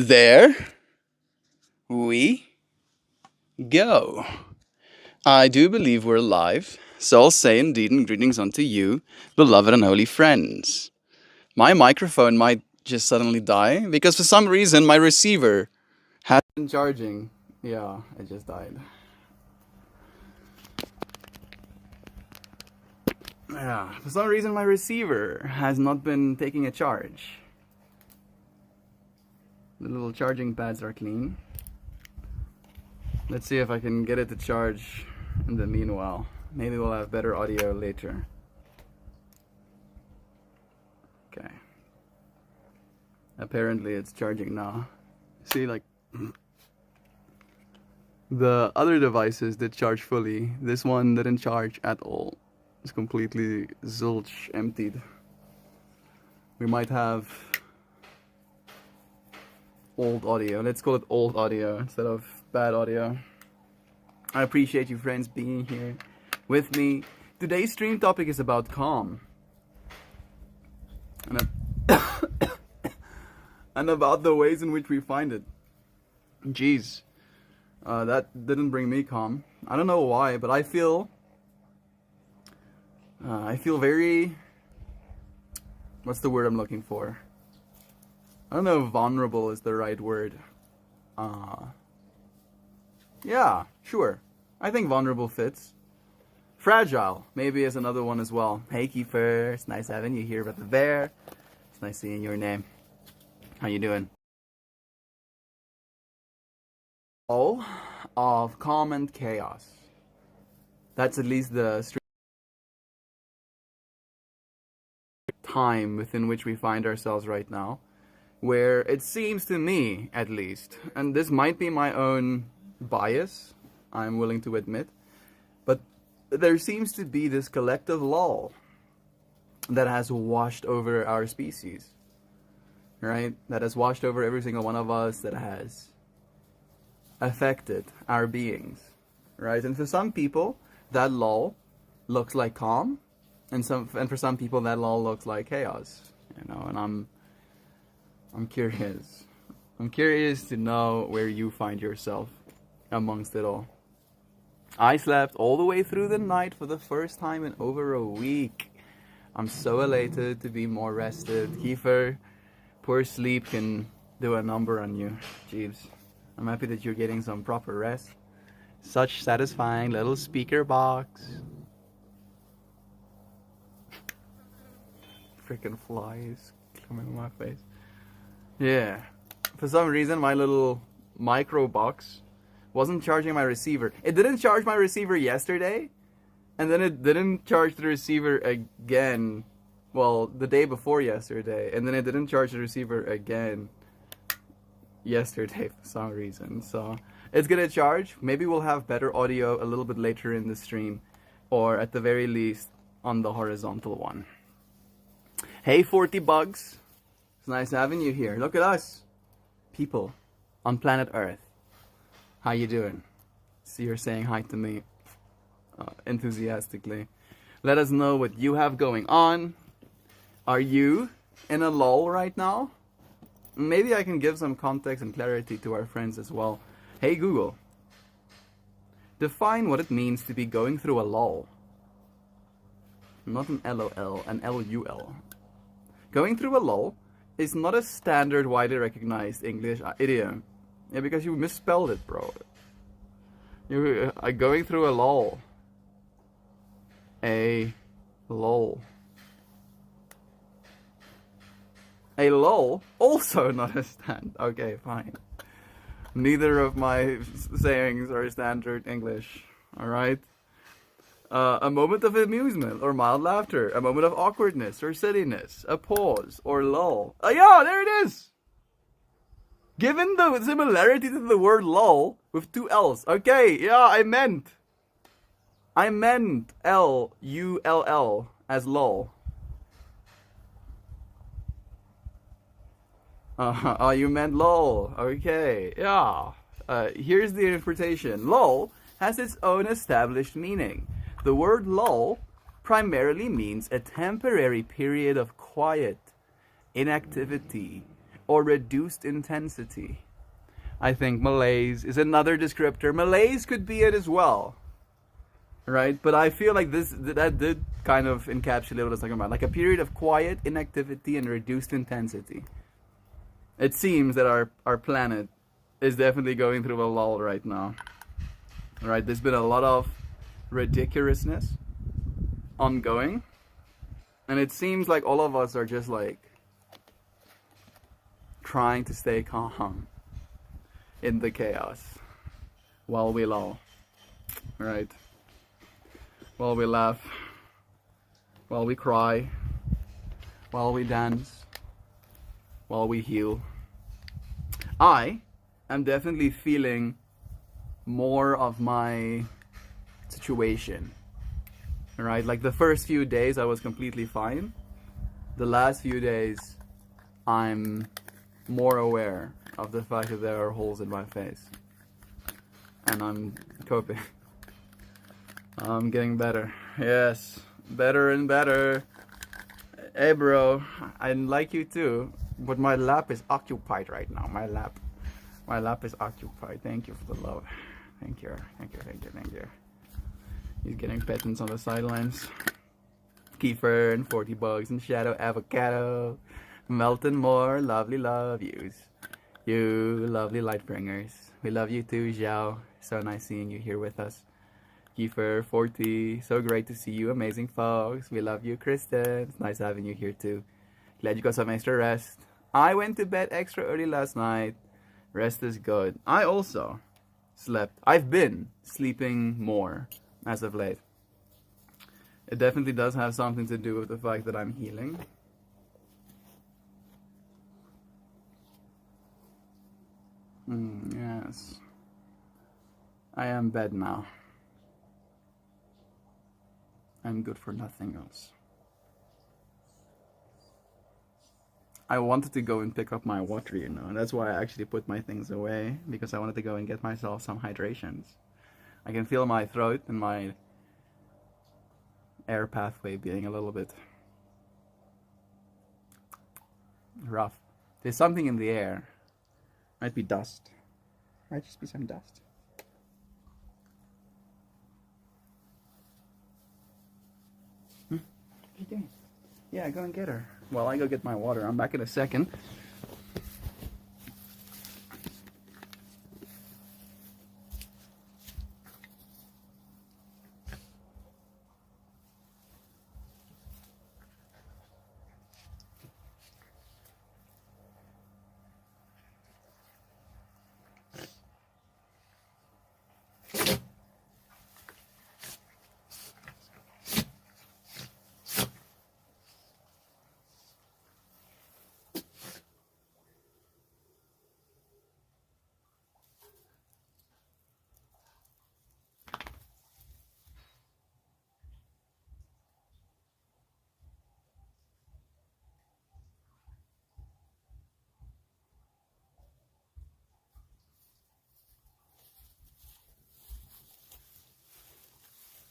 There we go. I do believe we're live, so I'll say indeed and greetings unto you, beloved and holy friends. My microphone might just suddenly die because for some reason my receiver has been charging. Yeah, it just died. Yeah, for some reason my receiver has not been taking a charge. The little charging pads are clean. Let's see if I can get it to charge in the meanwhile. Maybe we'll have better audio later. Okay. Apparently it's charging now. See, like, the other devices did charge fully. This one didn't charge at all. It's completely zilch emptied. We might have old audio. Let's call it old audio instead of bad audio. I appreciate you friends being here with me. Today's stream topic is about calm. And about the ways in which we find it. Jeez. That didn't bring me calm. I don't know why, but I feel very, what's the word I'm looking for? I don't know if vulnerable is the right word. Yeah, sure. I think vulnerable fits. Fragile, maybe, is another one as well. Hey Kiefer, it's nice having you here with the bear. It's nice seeing your name. How you doing? All of calm and chaos. That's at least the time within which we find ourselves right now, where it seems to me, at least, and this might be my own bias, I'm willing to admit, but there seems to be this collective lull that has washed over our species, right? That has washed over every single one of us, that has affected our beings, right? And for some people, that lull looks like calm, and for some people, that lull looks like chaos, you know. And I'm curious. I'm curious to know where you find yourself amongst it all. I slept all the way through the night for the first time in over a week. I'm so elated to be more rested. Kiefer, poor sleep can do a number on you. Jeeves. I'm happy that you're getting some proper rest. Such satisfying little speaker box. Freaking flies coming on my face. Yeah. For some reason, my little micro box wasn't charging my receiver. It didn't charge my receiver yesterday, and then it didn't charge the receiver again, well, the day before yesterday, and then it didn't charge the receiver again yesterday for some reason. So it's gonna charge. Maybe we'll have better audio a little bit later in the stream, or at the very least on the horizontal one. Hey 40 bugs, it's nice having you here. Look at us, people on planet Earth. How you doing? See, you're saying hi to me enthusiastically. Let us know what you have going on. Are you in a lull right now? Maybe I can give some context and clarity to our friends as well. Hey Google, define what it means to be going through a lull. Not an LOL, an LUL. Going through a lull is not a standard widely recognized English idiom. Yeah, because you misspelled it, bro. You're going through a lull. A lull. A lull? Also not a stand. Okay, fine. Neither of my sayings are standard English. Alright? A moment of amusement or mild laughter. A moment of awkwardness or silliness. A pause or lull. Yeah, there it is! Given the similarity to the word lull with two L's. Okay, yeah, I meant L-U-L-L as lull. Oh, you meant lull. Okay, yeah. Here's the interpretation. Lull has its own established meaning. The word lull primarily means a temporary period of quiet, inactivity, or reduced intensity. I think malaise is another descriptor. Malaise could be it as well, right? But I feel like that did kind of encapsulate what I was talking about, like a period of quiet inactivity and reduced intensity. It seems that our planet is definitely going through a lull right now. Right? There's been a lot of ridiculousness ongoing, and it seems like all of us are just like trying to stay calm in the chaos while we lull, right? While we laugh, while we cry, while we dance, while we heal. I am definitely feeling more of my situation, right? Like the first few days I was completely fine. The last few days I'm more aware of the fact that there are holes in my face, and I'm coping. I'm getting better. Yes, better and better. Hey bro, I like you too, but my lap is occupied right now. My lap is occupied. Thank you for the love. Thank you. He's getting pettings on the sidelines. Kiefer and 40 bugs and Shadow Avocado. MeltMore, lovely love yous. You lovely light bringers. We love you too, Zhao. So nice seeing you here with us. Kiefer, 40, so great to see you, amazing folks. We love you, Kristen. It's nice having you here too. Glad you got some extra rest. I went to bed extra early last night. Rest is good. I also slept. I've been sleeping more as of late. It definitely does have something to do with the fact that I'm healing. Yes. I am bed now. I'm good for nothing else. I wanted to go and pick up my water, you know. That's why I actually put my things away, because I wanted to go and get myself some hydrations. I can feel my throat and my air pathway being a little bit rough. There's something in the air. Might be dust. Might just be some dust. What are you doing? Yeah, go and get her. Well, I go get my water. I'm back in a second.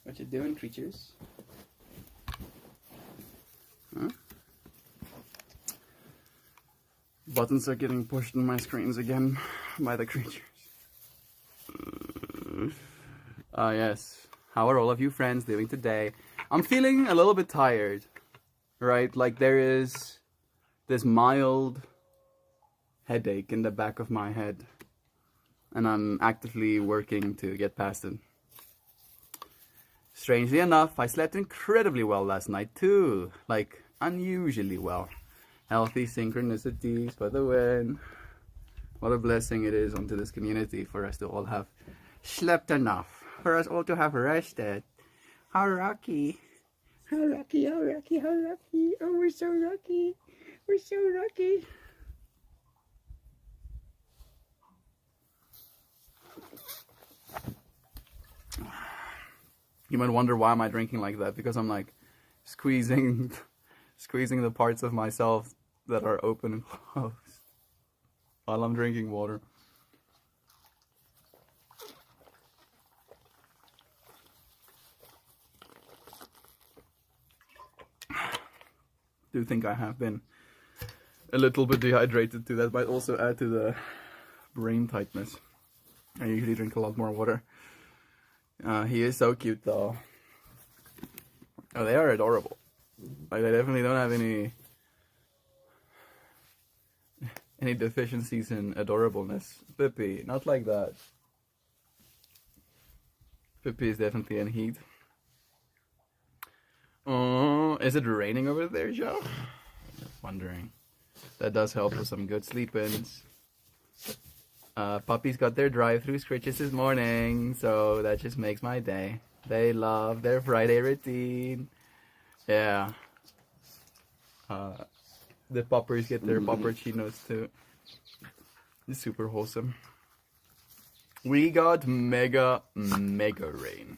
What you doing, creatures? Huh? Buttons are getting pushed in my screens again by the creatures. Yes. How are all of you friends doing today? I'm feeling a little bit tired, right? Like there is this mild headache in the back of my head, and I'm actively working to get past it. Strangely enough, I slept incredibly well last night too, like unusually well. Healthy synchronicities for the win. What a blessing it is onto this community for us to all have slept enough, for us all to have rested. How lucky. How lucky, how lucky, how lucky. Oh, we're so lucky. We're so lucky. You might wonder why am I drinking like that, because I'm like squeezing the parts of myself that are open and closed while I'm drinking water. Do think I have been a little bit dehydrated too. That might also add to the brain tightness. I usually drink a lot more water. He is so cute though. Oh, they are adorable. Like, they definitely don't have any deficiencies in adorableness. Pippi, not like that. Pippi is definitely in heat. Oh, is it raining over there, Joe? Just wondering. That does help with some good sleep-ins. Puppies got their drive-through scritches this morning, so that just makes my day. They love their Friday routine. Yeah. The puppers get their puppuccinos too. It's super wholesome. We got mega rain.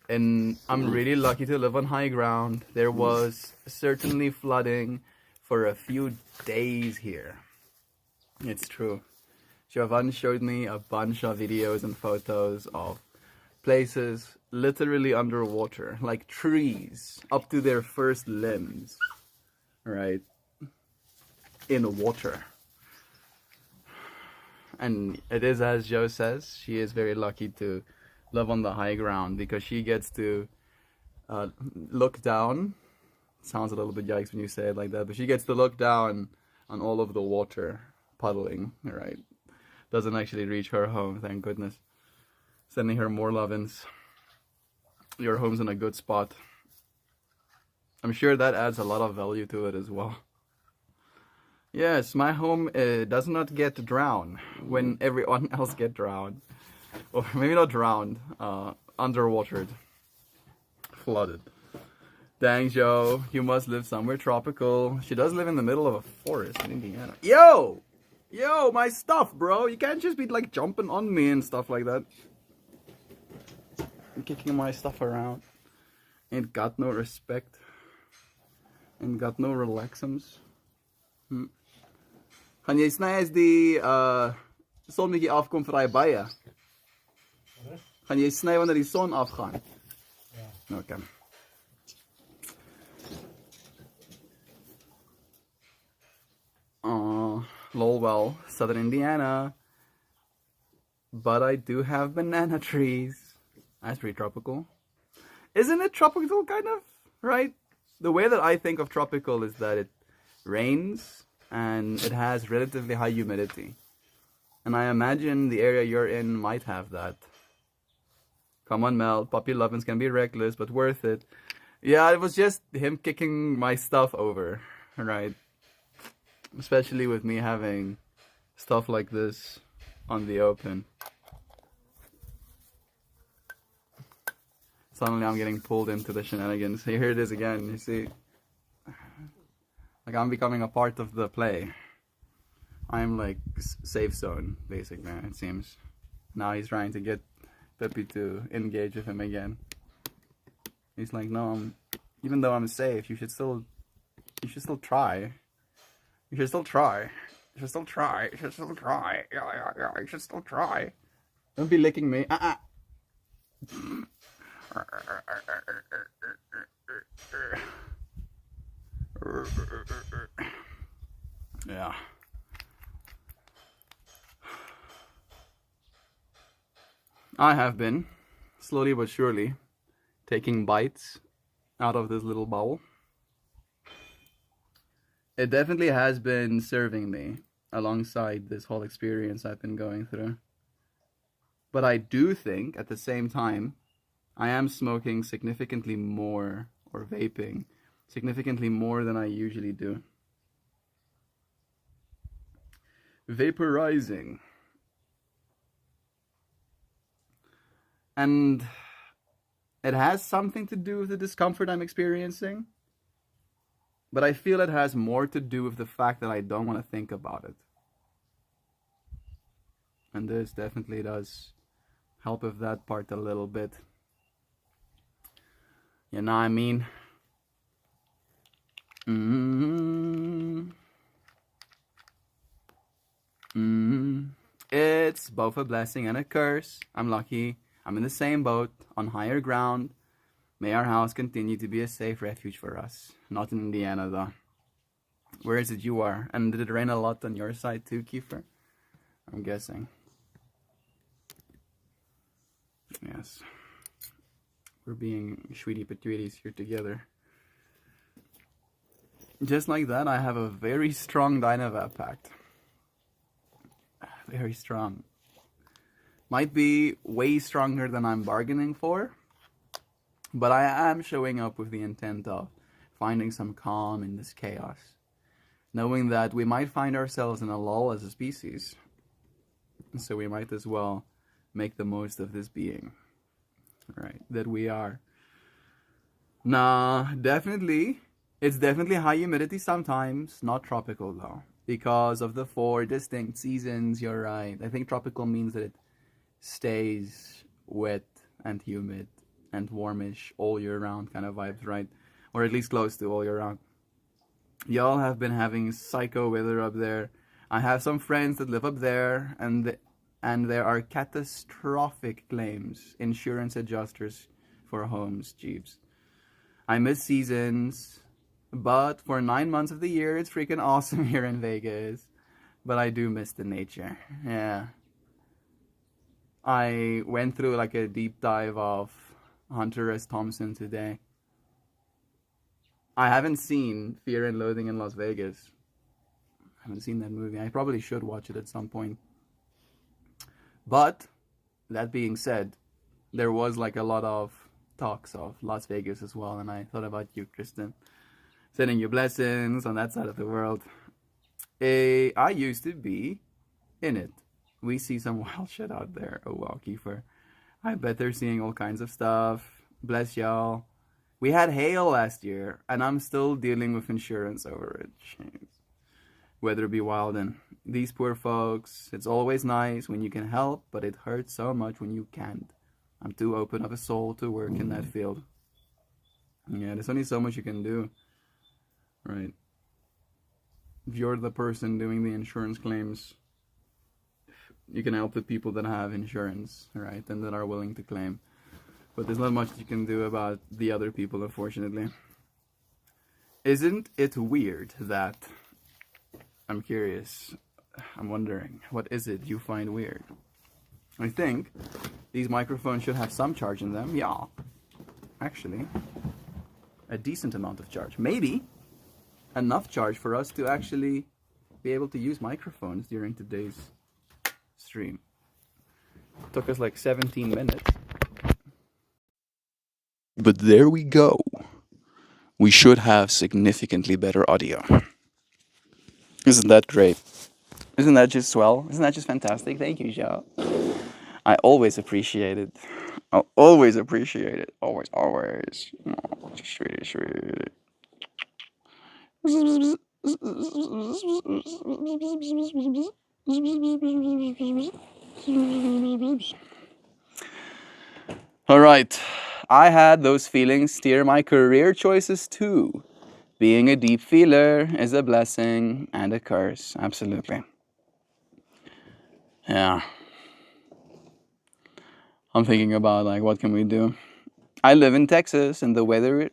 And I'm really lucky to live on high ground. There was certainly flooding for a few days here. It's true. Jovan showed me a bunch of videos and photos of places literally underwater, like trees up to their first limbs, right, in water. And it is, as Joe says, she is very lucky to live on the high ground because she gets to look down. Sounds a little bit yikes when you say it like that, but she gets to look down on all of the water puddling, right? Doesn't actually reach her home, thank goodness. Sending her more love-ins. Your home's in a good spot. I'm sure that adds a lot of value to it as well. Yes, my home does not get drowned when everyone else get drowned. Or maybe not drowned, underwatered. Flooded. Dang, Joe, you must live somewhere tropical. She does live in the middle of a forest in Indiana. Yo! Yo, my stuff, bro. You can't just be like jumping on me and stuff like that. I'm kicking my stuff around. Ain't got no respect. Ain't got no relaxums. Gaan jy sny as die son bietjie afkom vir daai baie? Gaan jy sny wanneer die son afgaan? Ja. Okay. Lol, well, southern Indiana. But I do have banana trees. That's pretty tropical. Isn't it tropical, kind of? Right? The way that I think of tropical is that it rains and it has relatively high humidity. And I imagine the area you're in might have that. Come on, Mel. Puppy lovins can be reckless, but worth it. Yeah, it was just him kicking my stuff over, right? Especially with me having stuff like this on the open. Suddenly I'm getting pulled into the shenanigans. Here it is again, you see. Like, I'm becoming a part of the play. I'm like safe zone, basically, it seems. Now he's trying to get Pippi to engage with him again. He's like, no, even though I'm safe, you should still try. You should still try. You should still try. You should still try. Yeah. You should still try. Don't be licking me. Yeah. I have been, slowly but surely, taking bites out of this little bowl. It definitely has been serving me alongside this whole experience I've been going through. But I do think, at the same time, I am smoking significantly more, or vaping, significantly more than I usually do. Vaporizing. And it has something to do with the discomfort I'm experiencing. But I feel it has more to do with the fact that I don't want to think about it. And this definitely does help with that part a little bit. You know what I mean? It's both a blessing and a curse. I'm lucky. I'm in the same boat, on higher ground. May our house continue to be a safe refuge for us. Not in Indiana, though. Where is it you are? And did it rain a lot on your side too, Kiefer? I'm guessing. Yes. We're being sweetie patooties here together. Just like that, I have a very strong Dynavap pact. Very strong. Might be way stronger than I'm bargaining for, but I am showing up with the intent of finding some calm in this chaos, knowing that we might find ourselves in a lull as a species, so we might as well make the most of this being, right, that we are. Nah, definitely, it's definitely high humidity sometimes, not tropical though, because of the 4 distinct seasons. You're right. I think tropical means that it stays wet and humid and warmish all year round kind of vibes, right? Or at least close to all year round. Y'all have been having psycho weather up there. I have some friends that live up there, and there are catastrophic claims, insurance adjusters for homes, jeeps. I miss seasons, but for 9 months of the year, it's freaking awesome here in Vegas. But I do miss the nature. Yeah. I went through like a deep dive of Hunter S. Thompson today. I haven't seen Fear and Loathing in Las Vegas. I haven't seen that movie. I probably should watch it at some point. But that being said, there was like a lot of talks of Las Vegas as well, and I thought about you, Kristen. Sending you blessings on that side of the world. I used to be in it. We see some wild shit out there. Oh wow, Kiefer. I bet they're seeing all kinds of stuff. Bless y'all. We had hail last year, and I'm still dealing with insurance over it. Jeez. Weather be wild, and these poor folks. It's always nice when you can help, but it hurts so much when you can't. I'm too open of a soul to work in that field. Yeah, there's only so much you can do. Right. If you're the person doing the insurance claims, you can help the people that have insurance, right, and that are willing to claim. But there's not much you can do about the other people, unfortunately. Isn't it weird that... I'm curious. I'm wondering, what is it you find weird? I think these microphones should have some charge in them. Yeah. Actually, a decent amount of charge. Maybe enough charge for us to actually be able to use microphones during today's stream. It took us like 17 minutes. But there we go. We should have significantly better audio. Isn't that great? Isn't that just swell? Isn't that just fantastic? Thank you, Joe. I always appreciate it. I'll always appreciate it. Always, always. Oh, sweetie, sweetie. All right. I had those feelings steer my career choices too. Being a deep feeler is a blessing and a curse. Absolutely. Yeah. I'm thinking about like, what can we do? I live in Texas and the weather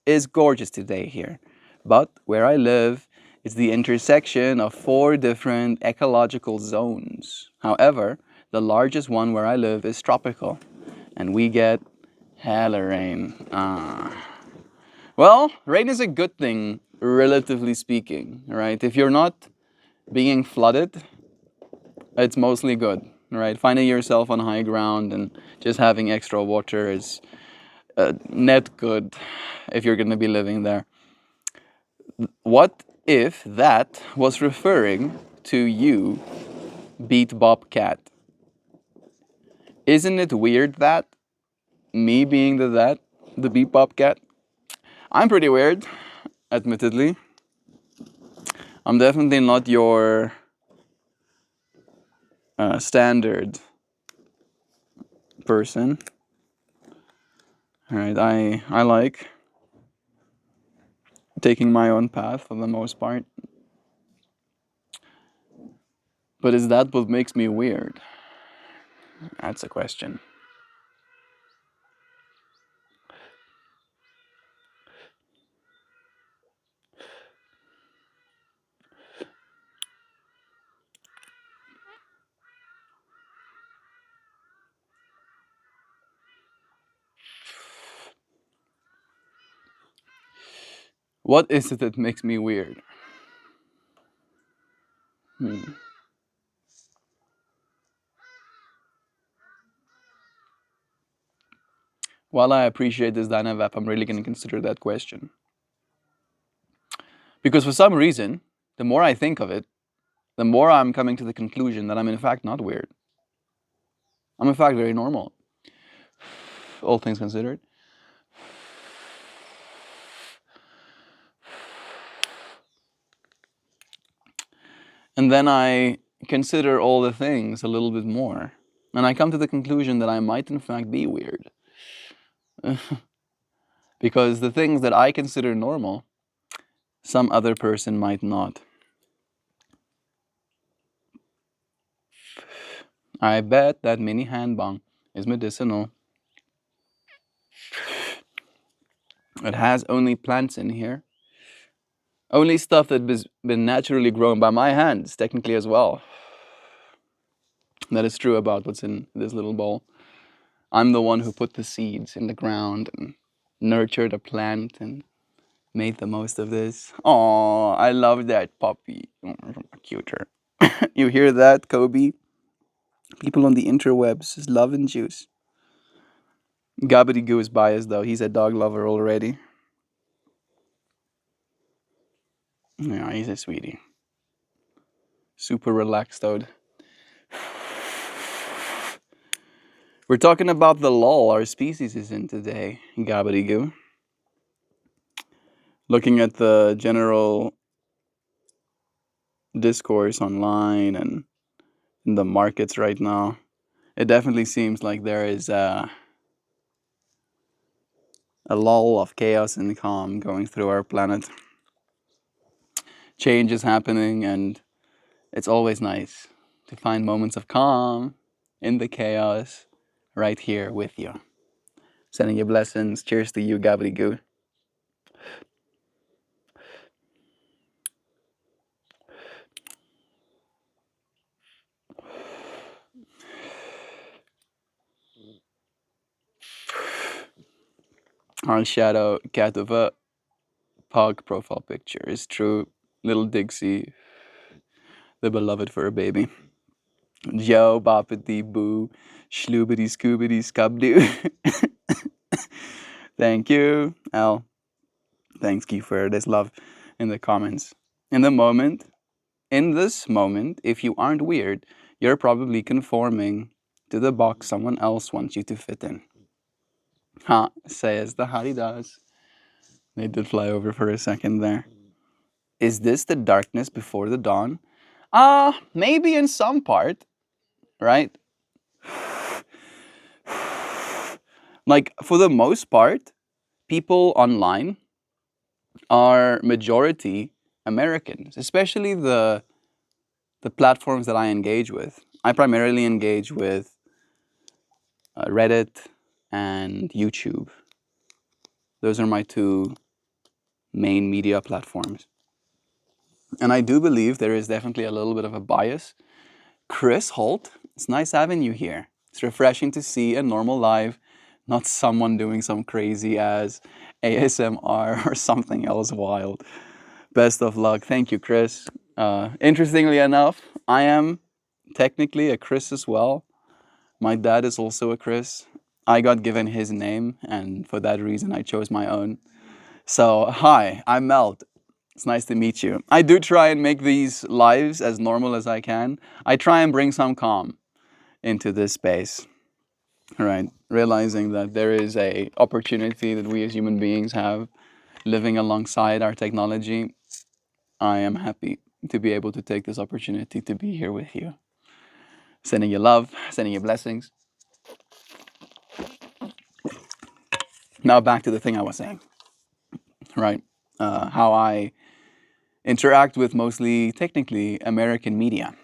is gorgeous today here. But where I live is the intersection of 4 different ecological zones. However, the largest one where I live is tropical, and we get hella rain. Well, rain is a good thing, relatively speaking, right? If you're not being flooded, it's mostly good, right? Finding yourself on high ground and just having extra water is net good if you're going to be living there. What if that was referring to you, Beat Bobcat? Isn't it weird that me being the Beat Bobcat? I'm pretty weird, admittedly. I'm definitely not your standard person. All right, I like taking my own path for the most part. But is that what makes me weird? That's a question. What is it that makes me weird? While I appreciate this Dynavap, I'm really going to consider that question. Because for some reason, the more I think of it, the more I'm coming to the conclusion that I'm in fact not weird. I'm in fact very normal, all things considered. And then I consider all the things a little bit more. And I come to the conclusion that I might in fact be weird. Because the things that I consider normal, some other person might not. I bet that mini hand bong is medicinal. It has only plants in here. Only stuff that has been naturally grown by my hands, technically as well. That is true about what's in this little bowl. I'm the one who put the seeds in the ground and nurtured a plant and made the most of this. Oh, I love that puppy. Oh, cuter. You hear that, Kobe? People on the interwebs is loving juice. Gabadygoo is biased though. He's a dog lover already. Yeah, he's a sweetie. Super relaxed dude. We're talking about the lull our species is in today, Gabadygoo. Looking at the general discourse online and in the markets right now, it definitely seems like there is a lull of chaos and calm going through our planet. Change is happening, and it's always nice to find moments of calm in the chaos right here with you. Sending you blessings. Cheers to you, Gabadygoo. Our shadow cat of a pug profile picture is true. Little Dixie, the beloved for a baby. Joe, boppity boo, schloobity scoobity scubdoo. Thank you, Al. Thanks, Kiefer. There's love in the comments. In this moment, if you aren't weird, you're probably conforming to the box someone else wants you to fit in. Ha, says the Haridas. They did fly over for a second there. Is this the darkness before the dawn? Maybe in some part, right? Like, for the most part, people online are majority Americans, especially the platforms that I engage with. I primarily engage with Reddit and YouTube. Those are my two main media platforms. And I do believe there is definitely a little bit of a bias. Chris Holt, it's nice having you here. It's refreshing to see a normal live, not someone doing some crazy as ASMR or something else wild. Best of luck. Thank you, Chris. Interestingly enough, I am technically a Chris as well. My dad is also a Chris. I got given his name, and for that reason, I chose my own. So, hi, I'm Melt. It's nice to meet you. I do try and make these lives as normal as I can. I try and bring some calm into this space. Right, realizing that there is a opportunity that we as human beings have living alongside our technology. I am happy to be able to take this opportunity to be here with you. Sending you love, sending you blessings. Now back to the thing I was saying, right? How I interact with mostly, technically, American media.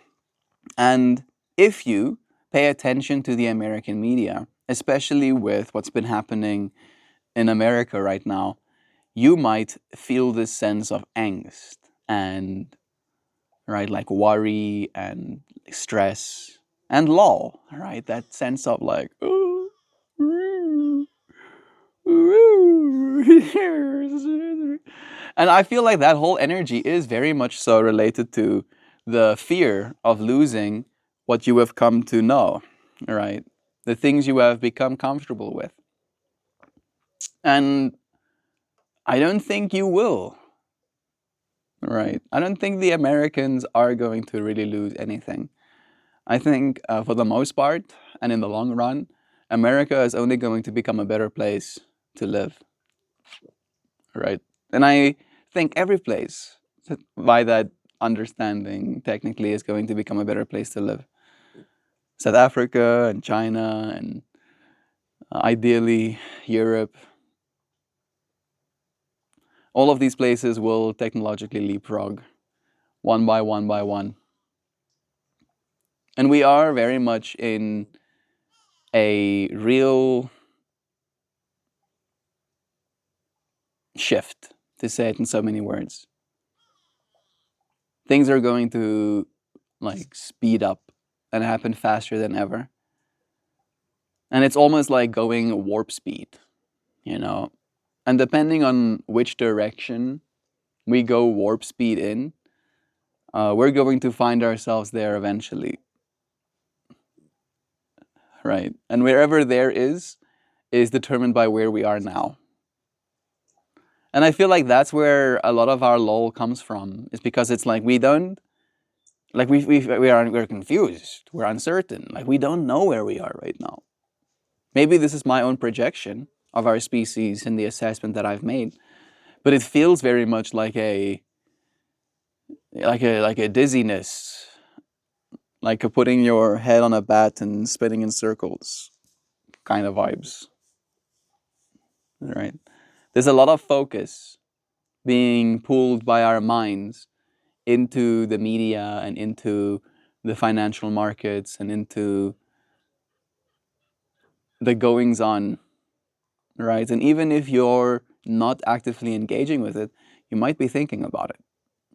And if you pay attention to the American media, especially with what's been happening in America right now, you might feel this sense of angst and, right, like worry and stress and lull, right? That sense of like, oh, And I feel like that whole energy is very much so related to the fear of losing what you have come to know, right? The things you have become comfortable with. And I don't think you will, right? I don't think the Americans are going to really lose anything. I think for the most part and in the long run, America is only going to become a better place to live, right? And I think every place, by that understanding, technically is going to become a better place to live. South Africa and China and ideally Europe, all of these places will technologically leapfrog one by one by one. And we are very much in a real shift, to say it in so many words. Things are going to like speed up and happen faster than ever. And it's almost like going warp speed, you know. And depending on which direction we go warp speed in, we're going to find ourselves there eventually, right? And wherever there is determined by where we are now. And I feel like that's where a lot of our lull comes from. Is because it's like we don't, like we're confused, we're uncertain, like we don't know where we are right now. Maybe this is my own projection of our species in the assessment that I've made, but it feels very much like a dizziness, like a putting your head on a bat and spinning in circles kind of vibes, right? There's a lot of focus being pulled by our minds into the media and into the financial markets and into the goings on, right? And even if you're not actively engaging with it, you might be thinking about it,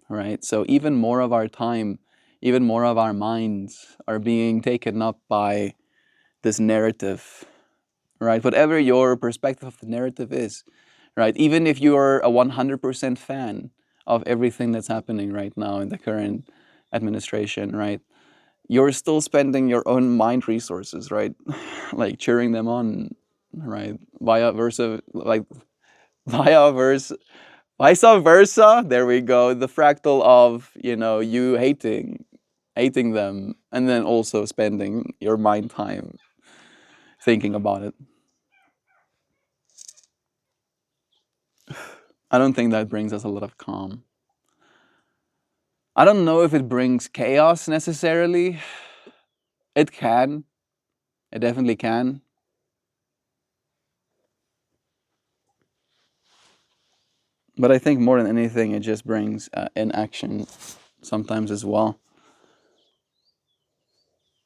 right? So even more of our time, even more of our minds are being taken up by this narrative, right? Whatever your perspective of the narrative is, right? Even if you're a 100% fan of everything that's happening right now in the current administration, right? You're still spending your own mind resources, right? Like cheering them on, right? Vice versa. There we go. The fractal of, you hating them, and then also spending your mind time thinking about it. I don't think that brings us a lot of calm. I don't know if it brings chaos necessarily. It can. It definitely can. But I think more than anything, it just brings inaction sometimes as well.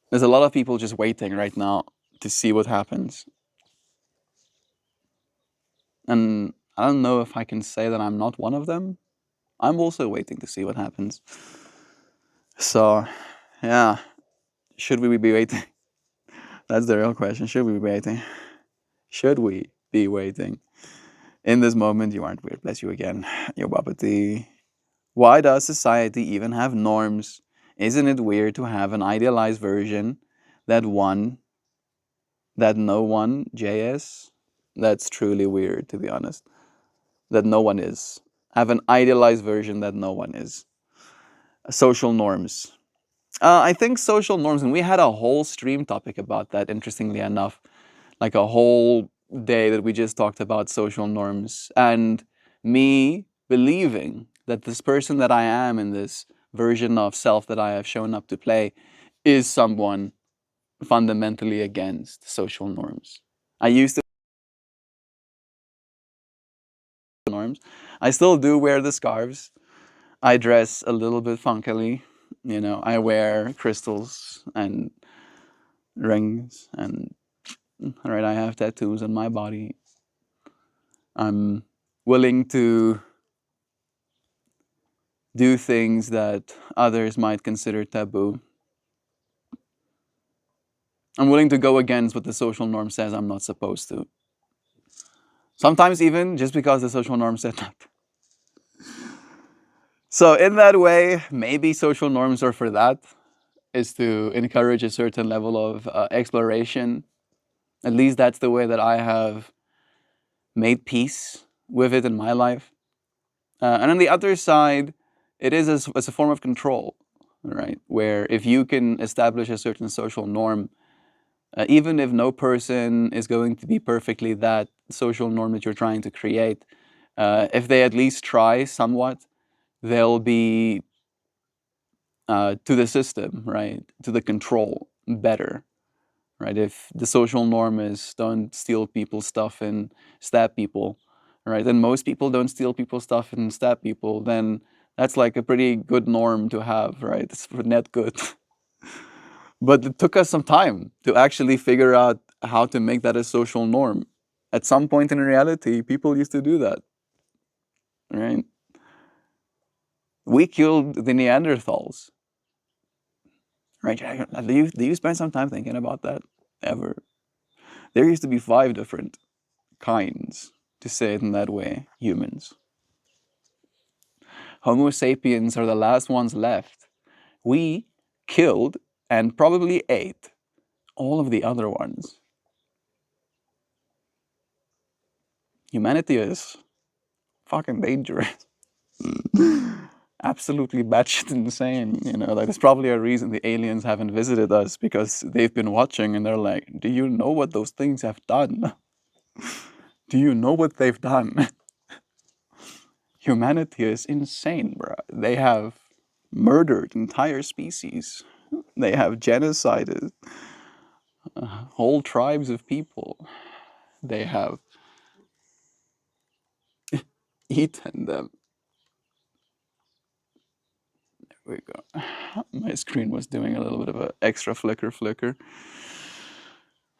There's a lot of people just waiting right now to see what happens. And I don't know if I can say that I'm not one of them. I'm also waiting to see what happens. So, yeah, should we be waiting? That's the real question. Should we be waiting? Should we be waiting? In this moment, you aren't weird. Bless you again. Yo, Bapati. Why does society even have norms? Isn't it weird to have an idealized version that no one, JS? That's truly weird, to be honest. That no one is. Have an idealized version that no one is. Social norms. I think social norms, and we had a whole stream topic about that, interestingly enough. Like a whole day that we just talked about social norms. And me believing that this person that I am in this version of self that I have shown up to play is someone fundamentally against social norms. I used to norms. I still do wear the scarves. I dress a little bit funkily. I wear crystals and rings and right, I have tattoos on my body. I'm willing to do things that others might consider taboo. I'm willing to go against what the social norm says I'm not supposed to. Sometimes even just because the social norm said that. So in that way, maybe social norms are for that, is to encourage a certain level of exploration. At least that's the way that I have made peace with it in my life. And on the other side, it is as a form of control, right? Where if you can establish a certain social norm, even if no person is going to be perfectly that social norm that you're trying to create, if they at least try somewhat, they'll be to the system, right? To the control better, right? If the social norm is don't steal people's stuff and stab people, right? Then most people don't steal people's stuff and stab people. Then that's like a pretty good norm to have, right? It's for net good. But it took us some time to actually figure out how to make that a social norm. At some point in reality, people used to do that, right? We killed the Neanderthals, right? Do you spend some time thinking about that ever? There used to be 5 different kinds, to say it in that way, humans. Homo sapiens are the last ones left. We killed and probably ate all of the other ones. Humanity is fucking dangerous. Absolutely batshit insane. Like there's probably a reason the aliens haven't visited us because they've been watching and they're like, do you know what those things have done? Do you know what they've done? Humanity is insane, bro. They have murdered entire species. They have genocided whole tribes of people. They have eaten them. There we go. My screen was doing a little bit of an extra flicker.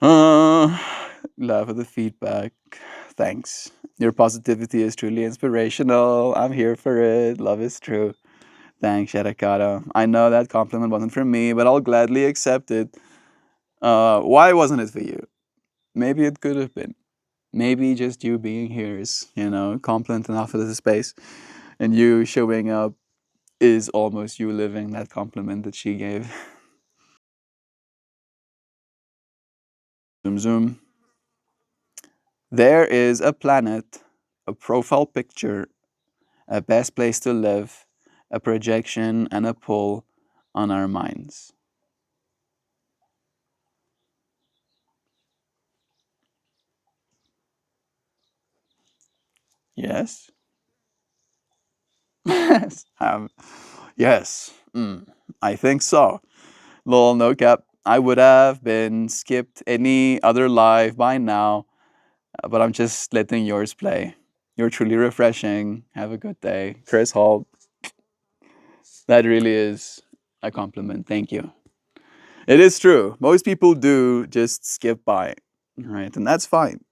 Uh, love of the feedback. Thanks. Your positivity is truly inspirational. I'm here for it. Love is true. Thanks, Sharakata. I know that compliment wasn't for me, but I'll gladly accept it. Why wasn't it for you? Maybe it could have been. Maybe just you being here is, compliment enough for the space. And you showing up is almost you living that compliment that she gave. Zoom, zoom. There is a planet, a profile picture, a best place to live, a projection, and a pull on our minds. Yes? Yes. Yes. I think so. Lol, no cap. I would have been skipped any other live by now, but I'm just letting yours play. You're truly refreshing. Have a good day. Chris Hall, that really is a compliment. Thank you. It is true. Most people do just skip by, right? And that's fine.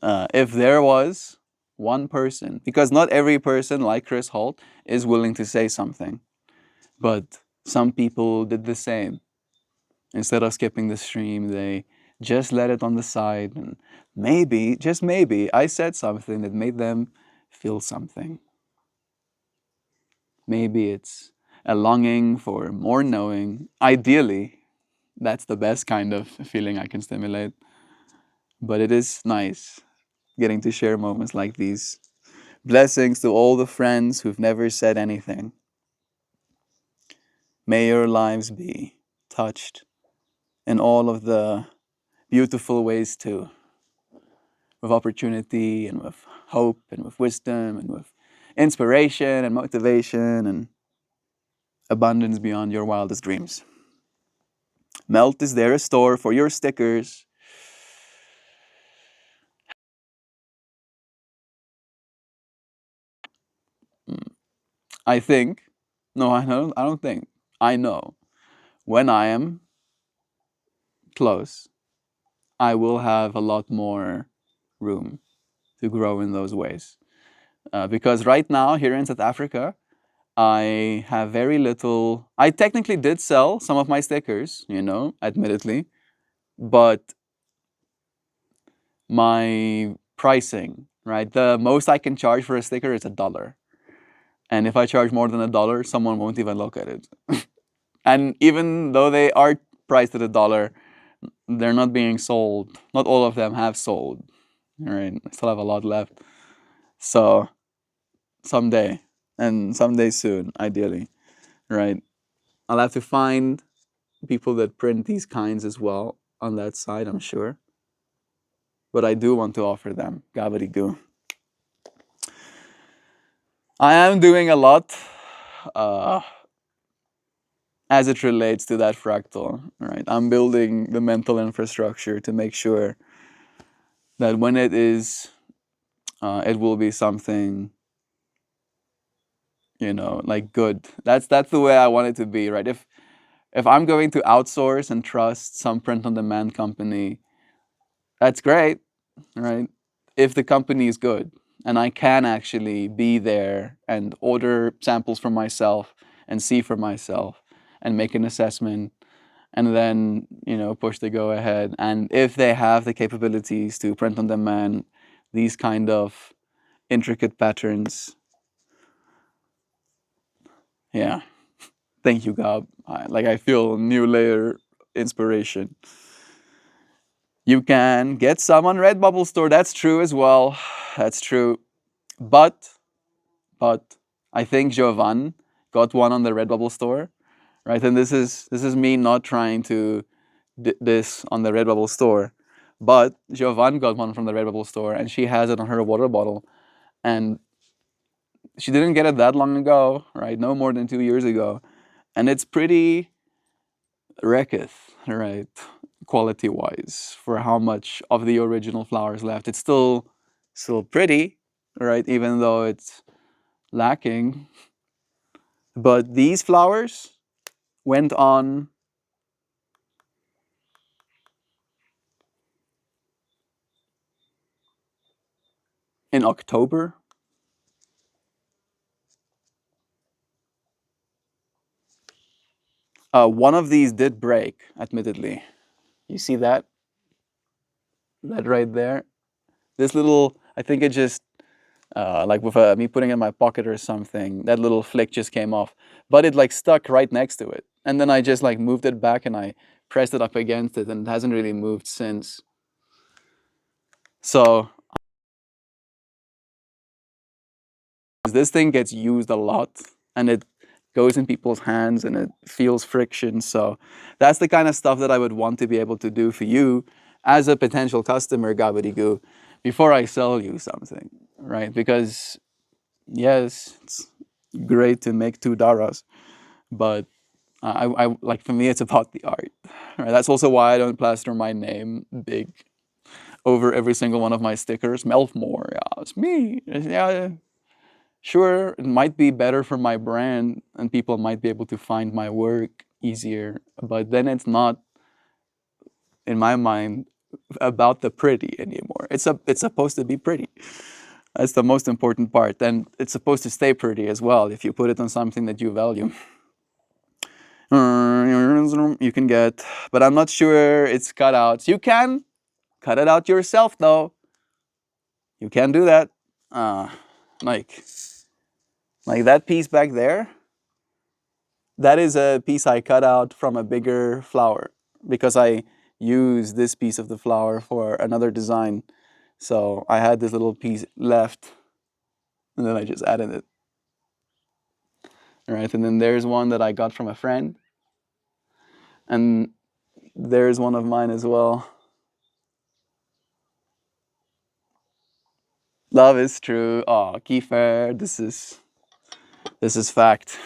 If there was one person, because not every person like Chris Holt is willing to say something, but some people did the same. Instead of skipping the stream, they just let it on the side, and maybe, just maybe, I said something that made them feel something. Maybe it's a longing for more knowing. Ideally, that's the best kind of feeling I can stimulate. But it is nice getting to share moments like these. Blessings to all the friends who've never said anything. May your lives be touched in all of the beautiful ways too, with opportunity and with hope and with wisdom and with inspiration and motivation and abundance beyond your wildest dreams. Melt is there a store for your stickers. I think, no, I don't think, I know when I am close, I will have a lot more room to grow in those ways. Because right now, here in South Africa, I have very little. I technically did sell some of my stickers, admittedly, but my pricing, right? The most I can charge for a sticker is $1. And if I charge more than $1, someone won't even look at it. And even though they are priced at $1, they're not being sold. Not all of them have sold. All right, I still have a lot left. So someday, and someday soon, ideally, right? I'll have to find people that print these kinds as well on that side, I'm sure. But I do want to offer them. Goo. I am doing a lot uh, as it relates to that fractal, right? I'm building the mental infrastructure to make sure that when it is, it will be something, like good. That's the way I want it to be, right? If I'm going to outsource and trust some print-on-demand company, that's great, right? If the company is good and I can actually be there and order samples for myself and see for myself and make an assessment and then, push the go ahead. And if they have the capabilities to print on demand these kind of intricate patterns, yeah. Thank you, Gab. I feel new layer inspiration. You can get some on Redbubble store. That's true as well. That's true. But I think Jovan got one on the Redbubble store, right? And this is me not trying to this on the Redbubble store, but Jovan got one from the Redbubble store, and she has it on her water bottle, and she didn't get it that long ago, right? No more than 2 years ago, and it's pretty wrecketh, right? Quality wise, for how much of the original flowers left, it's still pretty, right? Even though it's lacking. But these flowers went on in October. One of these did break, admittedly. You see that? That right there? This little, I think it just, like with me putting it in my pocket or something, that little flick just came off. But it stuck right next to it. And then I just moved it back and I pressed it up against it, and it hasn't really moved since. So this thing gets used a lot, and it goes in people's hands and it feels friction. So that's the kind of stuff that I would want to be able to do for you as a potential customer, Gabadigoo, before I sell you something, right? Because yes, it's great to make two daras, but I like, for me, it's about the art, right? That's also why I don't plaster my name big over every single one of my stickers. MeltMore, yeah, it's me. Yeah, sure, it might be better for my brand and people might be able to find my work easier, but then it's not, in my mind, about the pretty anymore. It's supposed to be pretty. That's the most important part. And it's supposed to stay pretty as well if you put it on something that you value. You can get, but I'm not sure it's cutouts. You can cut it out yourself though. You can do that. Like that piece back there, that is a piece I cut out from a bigger flower because I used this piece of the flower for another design. So I had this little piece left and then I just added it. All right, and then there's one that I got from a friend. And there's one of mine as well. Love is true. Oh, Kiefer, this is fact.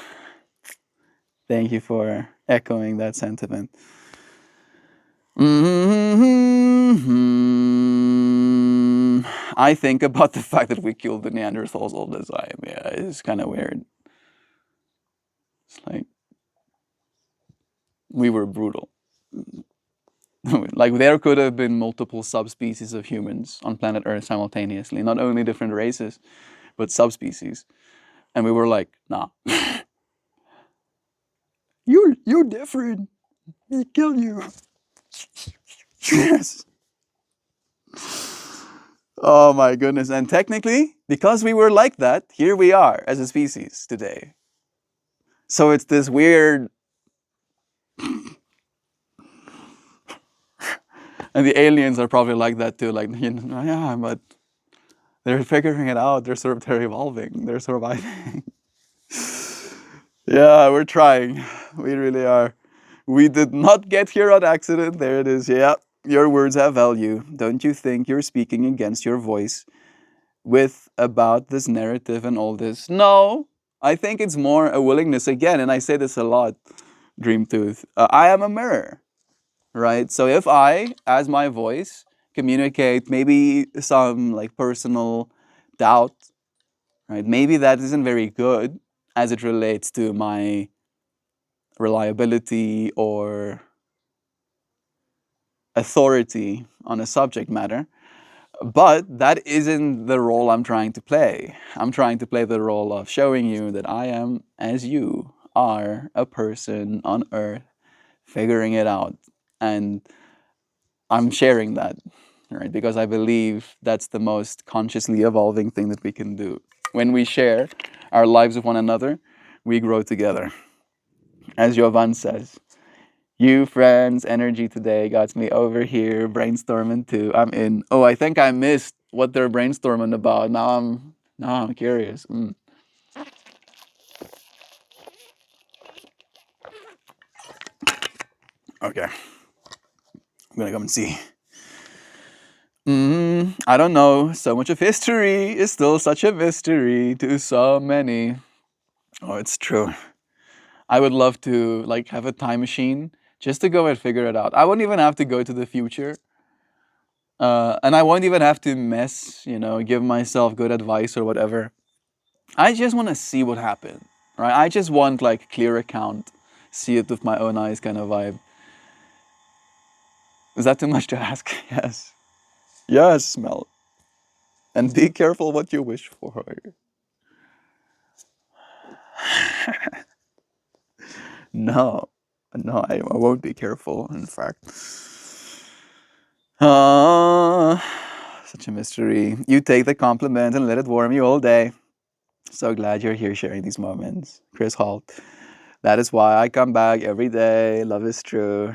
Thank you for echoing that sentiment. I think about the fact that we killed the Neanderthals all the time. Yeah, it's kind of weird. It's like we were brutal. Like there could have been multiple subspecies of humans on planet Earth simultaneously, not only different races, but subspecies. And we were like, nah. You're different. We kill you. Yes. Oh my goodness. And technically, because we were like that, here we are as a species today. So it's this weird. And the aliens are probably like that too. Like, yeah, but they're figuring it out. They're evolving. They're surviving. Yeah, we're trying. We really are. We did not get here on accident. There it is. Yeah, your words have value. Don't you think you're speaking against your voice with about this narrative and all this? No, I think it's more a willingness again, and I say this a lot, Dreamtooth. I am a mirror, right? So if I, as my voice, communicate maybe some like personal doubt, right? Maybe that isn't very good as it relates to my reliability or authority on a subject matter. But that isn't the role I'm trying to play. I'm trying to play the role of showing you that I am, as you are, a person on earth figuring it out. And I'm sharing that, right? Because I believe that's the most consciously evolving thing that we can do. When we share our lives with one another, we grow together. As Jovan says, you friends, energy today got me over here brainstorming too. I'm in. Oh, I think I missed what they're brainstorming about. Now I'm curious. Okay, I'm gonna come and see. I don't know. So much of history is still such a mystery to so many. Oh, it's true. I would love to like have a time machine just to go and figure it out. I wouldn't even have to go to the future. And I won't even have to give myself good advice or whatever. I just want to see what happened, right? I just want like clear account, see it with my own eyes kind of vibe. Is that too much to ask? Yes. Yes, Mel. And be careful what you wish for. No, no, I won't be careful, in fact. Such a mystery. You take the compliment and let it warm you all day. So glad you're here sharing these moments. Chris Holt. That is why I come back every day. Love is true.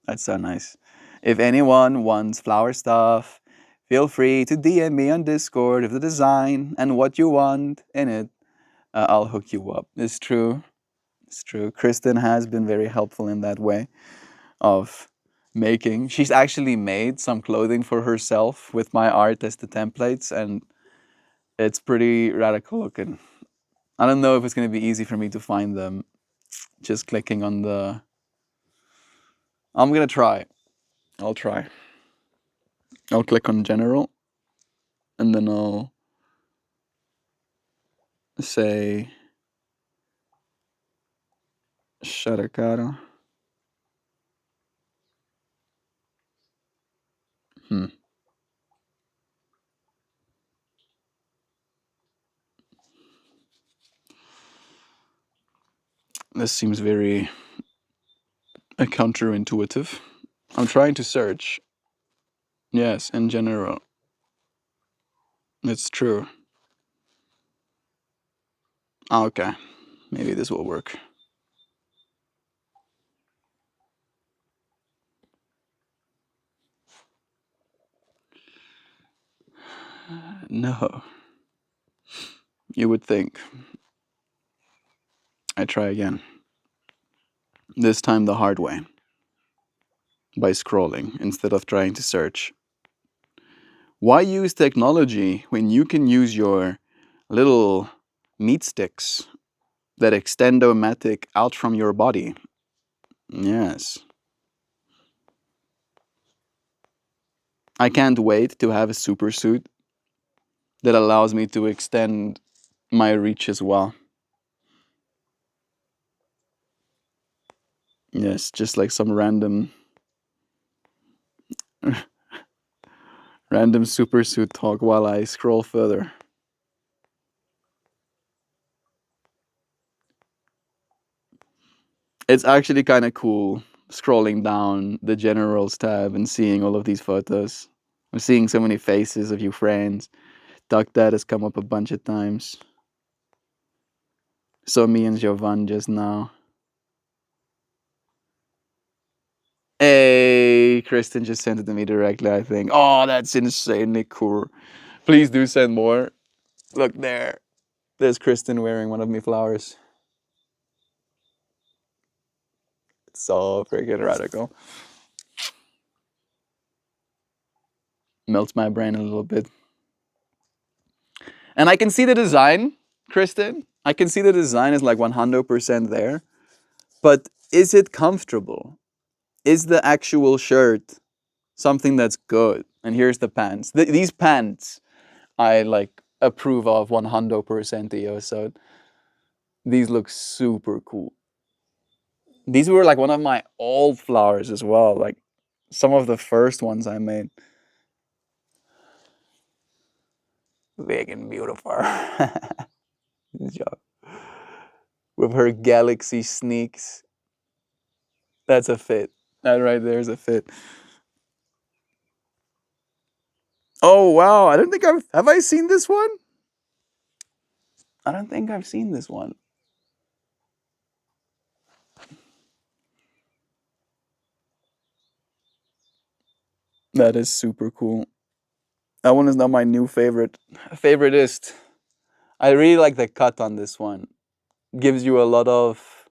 That's so nice. If anyone wants flower stuff, feel free to DM me on Discord with the design and what you want in it. I'll hook you up. It's true. It's true. Kristen has been very helpful in that way of making. She's actually made some clothing for herself with my art as the templates, and it's pretty radical looking. I don't know if it's going to be easy for me to find them just clicking on the. I'm going to try. I'll try. I'll click on general and then I'll say Shadakara. Hmm. This seems very counterintuitive. I'm trying to search. Yes, in general. It's true. Okay. Maybe this will work. No. You would think. I try again. This time the hard way. By scrolling instead of trying to search. Why use technology when you can use your little meat sticks that extend-o-matic out from your body? Yes. I can't wait to have a super suit that allows me to extend my reach as well. Yes, just like some random super suit talk while I scroll further. It's actually kind of cool scrolling down the generals tab and seeing all of these photos. I'm seeing so many faces of you friends. Duck Dad has come up a bunch of times. Saw me and Jovan just now. Hey, Kristen just sent it to me directly, I think. Oh, that's insanely cool. Please do send more. Look there. There's Kristen wearing one of my flowers. It's so freaking radical. Melts my brain a little bit. And I can see the design, Kristen. I can see the design is like 100% there. But is it comfortable? Is the actual shirt something that's good? And here's the pants. These pants I like approve of 100%, Theo. So these look super cool. These were like one of my old flowers as well. Like some of the first ones I made. Big and beautiful. Good job. With her galaxy sneaks. That's a fit. That right there is a fit. Oh wow, I don't think have I seen this one? I don't think I've seen this one. That is super cool. That one is not my new favoriteist. I really like the cut on this one. Gives you a lot of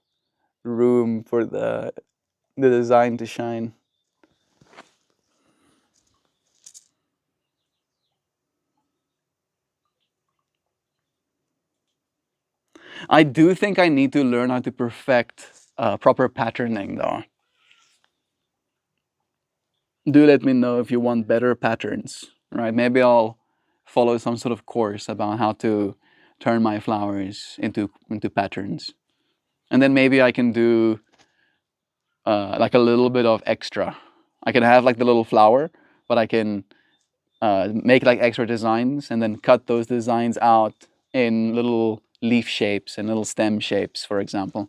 room for the design to shine. I do think I need to learn how to perfect proper patterning though. Do let me know if you want better patterns, right? Maybe I'll follow some sort of course about how to turn my flowers into patterns. And then maybe I can do like a little bit of extra. I can have like the little flower, but I can make like extra designs and then cut those designs out in little leaf shapes and little stem shapes, for example.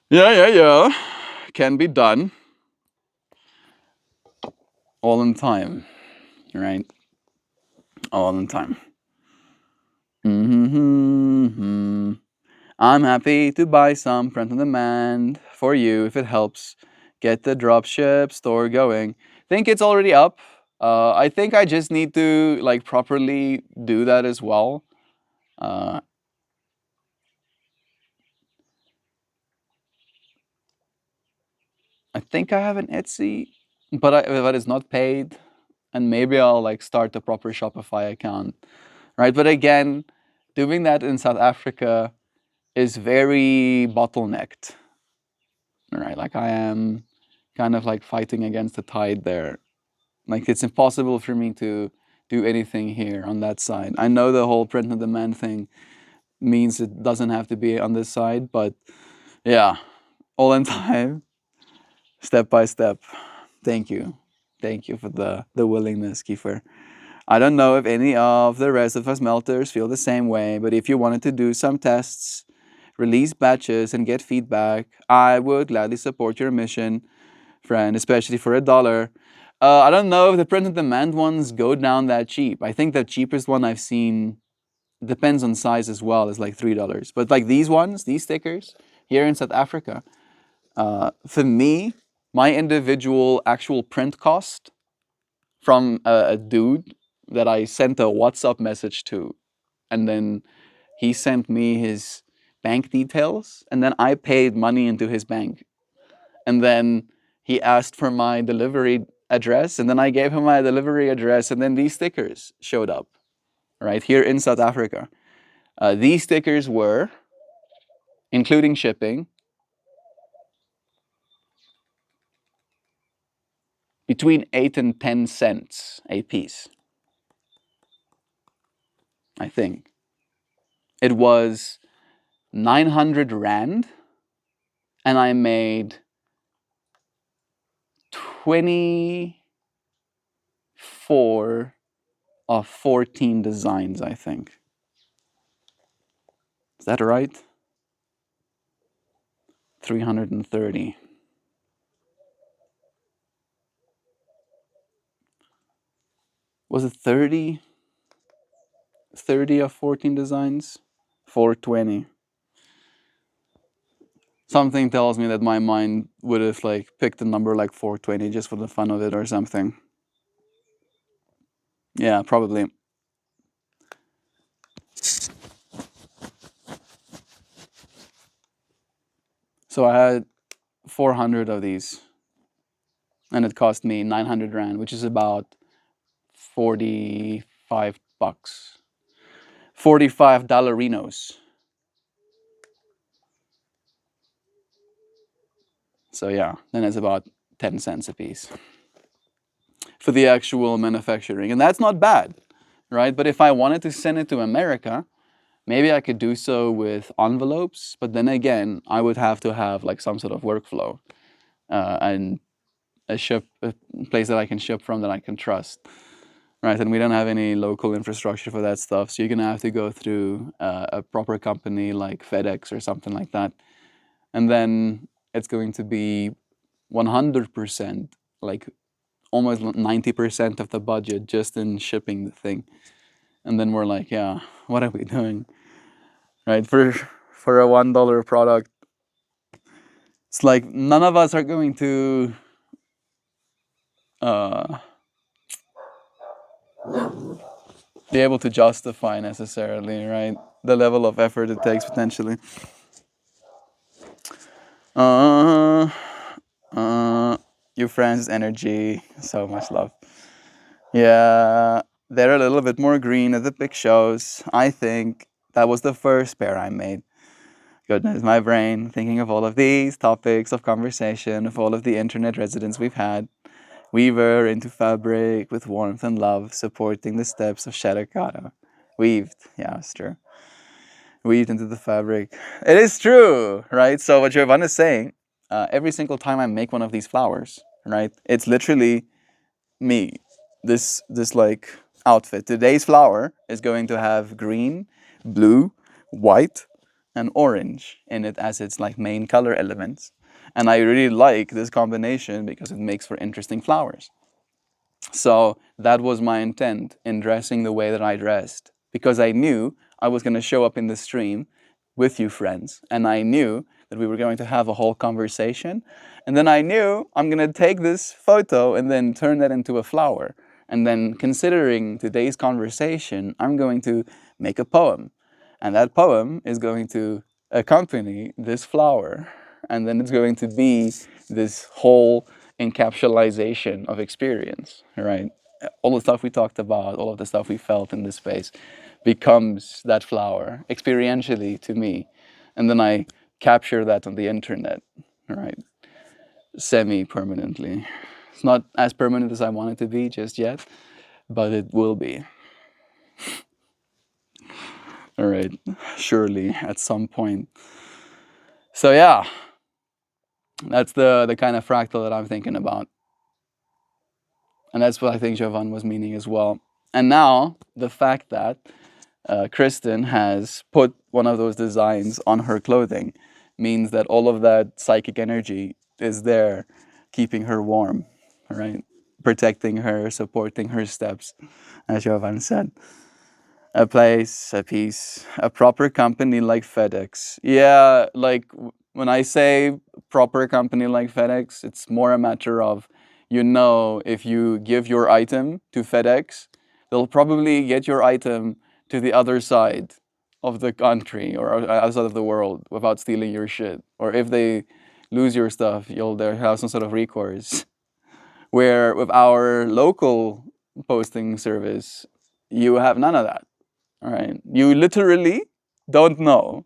Yeah. Can be done. All in time, right? All in time. Mm-hmm. I'm happy to buy some print on demand for you if it helps get the dropship store going. Think it's already up. I think I just need to like properly do that as well. Uh, I think I have an Etsy, but it's not paid, and maybe I'll like start a proper Shopify account, right? But again, doing that in South Africa is very bottlenecked, right? Like I am kind of like fighting against the tide there. Like it's impossible for me to do anything here on that side. I know the whole print on demand thing means it doesn't have to be on this side, but yeah, all in time, step by step. Thank you. Thank you for the willingness, Kiefer. I don't know if any of the rest of us melters feel the same way, but if you wanted to do some tests, release batches, and get feedback, I would gladly support your mission, friend, especially for $1. I don't know if the print on demand ones go down that cheap. I think the cheapest one I've seen, depends on size as well, is like $3. But like these ones, these stickers here in South Africa, for me, my individual actual print cost from a dude that I sent a WhatsApp message to, and then he sent me his bank details, and then I paid money into his bank. And then he asked for my delivery address, and then I gave him my delivery address, and then these stickers showed up, right here in South Africa. These stickers were, including shipping, between 8 and 10 cents a piece, I think. It was 900 Rand, and I made 24 of 14 designs, I think. Is that right? 330. Was it 30? 30 of 14 designs? 420. Something tells me that my mind would have like picked a number like 420 just for the fun of it or something. Yeah, probably. So I had 400 of these, and it cost me 900 rand, which is about 45 bucks. 45 dollarinos. So yeah, then it's about 10 cents a piece for the actual manufacturing. And that's not bad, right? But if I wanted to send it to America, maybe I could do so with envelopes, but then again, I would have to have like some sort of workflow and a place that I can ship from that I can trust, right? And we don't have any local infrastructure for that stuff, so you're gonna have to go through a proper company like FedEx or something like that, and then it's going to be 100%, like almost 90% of the budget just in shipping the thing, and then we're like, yeah, what are we doing? Right, for a $1 product, it's like none of us are going to uh, be able to justify necessarily, right, the level of effort it takes potentially. Uh, you Francis energy, so much love. Yeah, they're a little bit more green at the big shows. I think that was the first pair I made. Goodness, my brain thinking of all of these topics of conversation, of all of the internet residents we've had. Weaver into fabric with warmth and love, supporting the steps of Shadakata. Weaved, yeah, it's true. Weaved into the fabric. It is true, right? So what Giovanna is saying, every single time I make one of these flowers, right, it's literally me. This like outfit. Today's flower is going to have green, blue, white, and orange in it as its like main color elements. And I really like this combination because it makes for interesting flowers. So that was my intent in dressing the way that I dressed, because I knew I was going to show up in the stream with you friends, and I knew that we were going to have a whole conversation, and then I knew I'm going to take this photo and then turn that into a flower. And then considering today's conversation, I'm going to make a poem, and that poem is going to accompany this flower, and then it's going to be this whole encapsulation of experience, right? All the stuff we talked about, all of the stuff we felt in this space becomes that flower experientially to me. And then I capture that on the internet, right? Semi-permanently. It's not as permanent as I want it to be just yet, but it will be. All right, surely at some point. So yeah, that's the kind of fractal that I'm thinking about. And that's what I think Jovan was meaning as well. And now, the fact that Kristen has put one of those designs on her clothing means that all of that psychic energy is there, keeping her warm, right? Protecting her, supporting her steps, as Jovan said. A place, a piece, a proper company like FedEx. Yeah, like when I say proper company like FedEx, it's more a matter of, you know, if you give your item to FedEx, they'll probably get your item to the other side of the country or outside of the world without stealing your shit. Or if they lose your stuff, you'll there have some sort of recourse. Where with our local posting service, you have none of that. All right, you literally don't know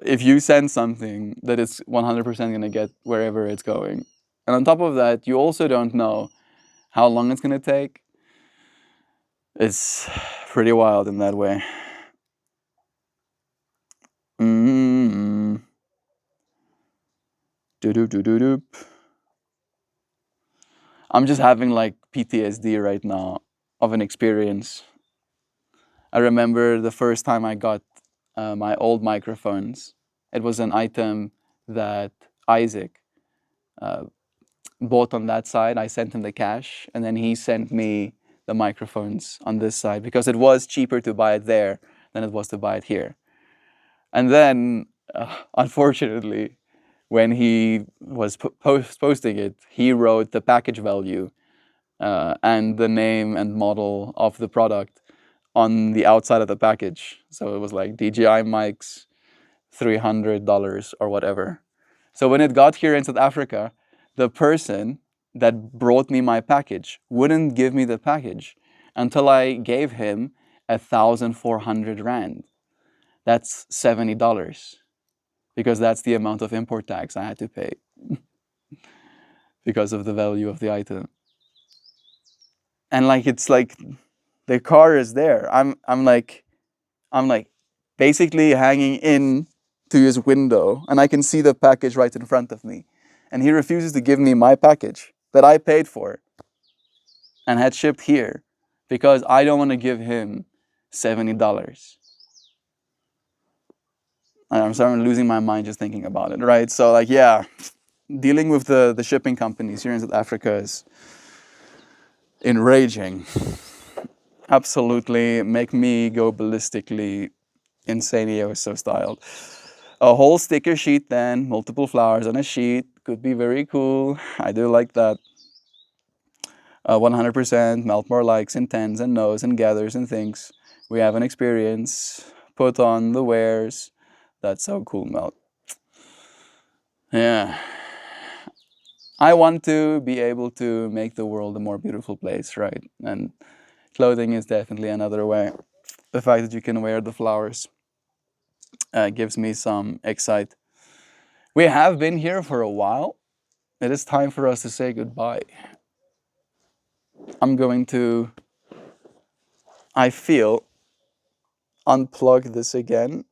if you send something that it's 100% going to get wherever it's going. And on top of that, you also don't know how long it's going to take. It's pretty wild in that way. Mm-hmm. Doop. I'm just having like PTSD right now of an experience. I remember the first time I got my old microphones. It was an item that Isaac bought on that side. I sent him the cash, and then he sent me the microphones on this side because it was cheaper to buy it there than it was to buy it here. And then, unfortunately, when he was posting it, he wrote the package value and the name and model of the product on the outside of the package. So it was like DJI mics, $300 or whatever. So when it got here in South Africa, the person that brought me my package wouldn't give me the package until I gave him 1,400 rand. That's $70 because that's the amount of import tax I had to pay because of the value of the item. And like it's like the car is there. I'm like basically hanging in to his window and I can see the package right in front of me. And he refuses to give me my package that I paid for and had shipped here because I don't want to give him $70. I'm starting losing my mind just thinking about it, right? So like, yeah, dealing with the shipping companies here in South Africa is enraging. Absolutely make me go ballistically insane, so styled. A whole sticker sheet then, multiple flowers on a sheet, could be very cool. I do like that. 100% MeltMore likes and tends and knows and gathers and thinks. We have an experience. Put on the wares. That's so cool, Melt. Yeah. I want to be able to make the world a more beautiful place, right? And clothing is definitely another way. The fact that you can wear the flowers gives me some excite. We have been here for a while. It is time for us to say goodbye. I'm going to, I feel, unplug this again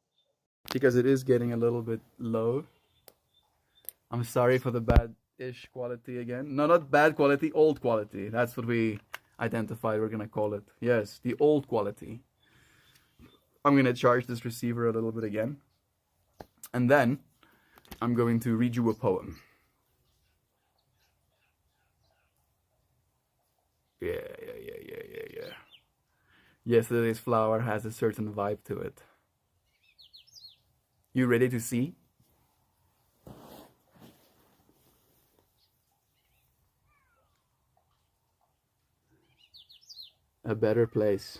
because it is getting a little bit low. I'm sorry for the bad-ish quality again. No, not bad quality, old quality. That's what we identified we're going to call it. Yes, the old quality. I'm going to charge this receiver a little bit again. And then I'm going to read you a poem. Yeah. Yesterday's flower has a certain vibe to it. You ready to see? A better place.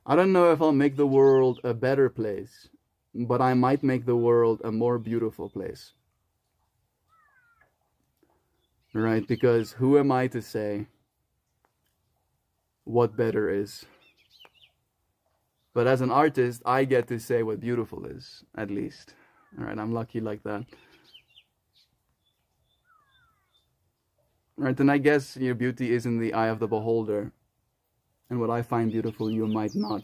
I don't know if I'll make the world a better place, but I might make the world a more beautiful place. Right? Because who am I to say what better is? But as an artist, I get to say what beautiful is, at least. All right, I'm lucky like that. All right, and I guess your beauty is in the eye of the beholder. And what I find beautiful, you might not.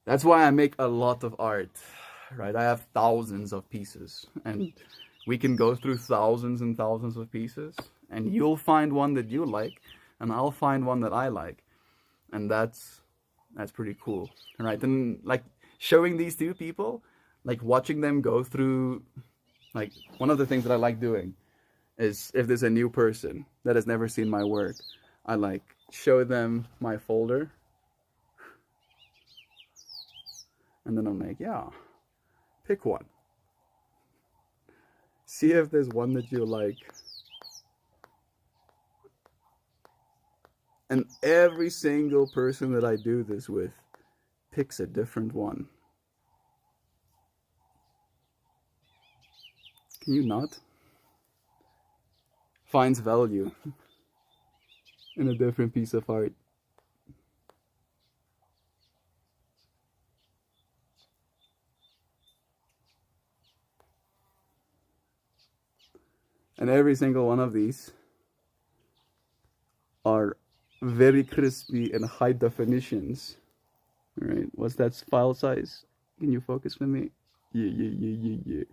That's why I make a lot of art, right? I have thousands of pieces, and we can go through thousands and thousands of pieces, and you'll find one that you like, and I'll find one that I like, and that's pretty cool, right? And like showing these two people, like watching them go through, like one of the things that I like doing is if there's a new person that has never seen my work, I like show them my folder, and then I'm like, yeah, pick one. See if there's one that you like. And every single person that I do this with picks a different one. Can you not? Finds value in a different piece of art. And every single one of these are very crispy and high definitions. All right, what's that file size? Can you focus with me? Yeah.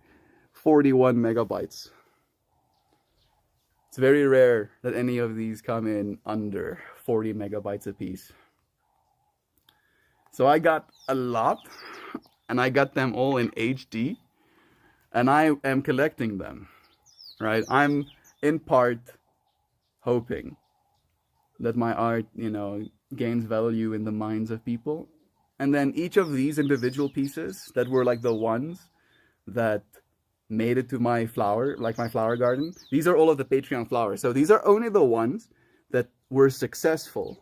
41 megabytes. It's very rare that any of these come in under 40 megabytes a piece. So I got a lot, and I got them all in HD, and I am collecting them, right? I'm in part hoping that my art, gains value in the minds of people. And then each of these individual pieces that were like the ones that made it to my flower, like my flower garden, these are all of the Patreon flowers. So these are only the ones that were successful.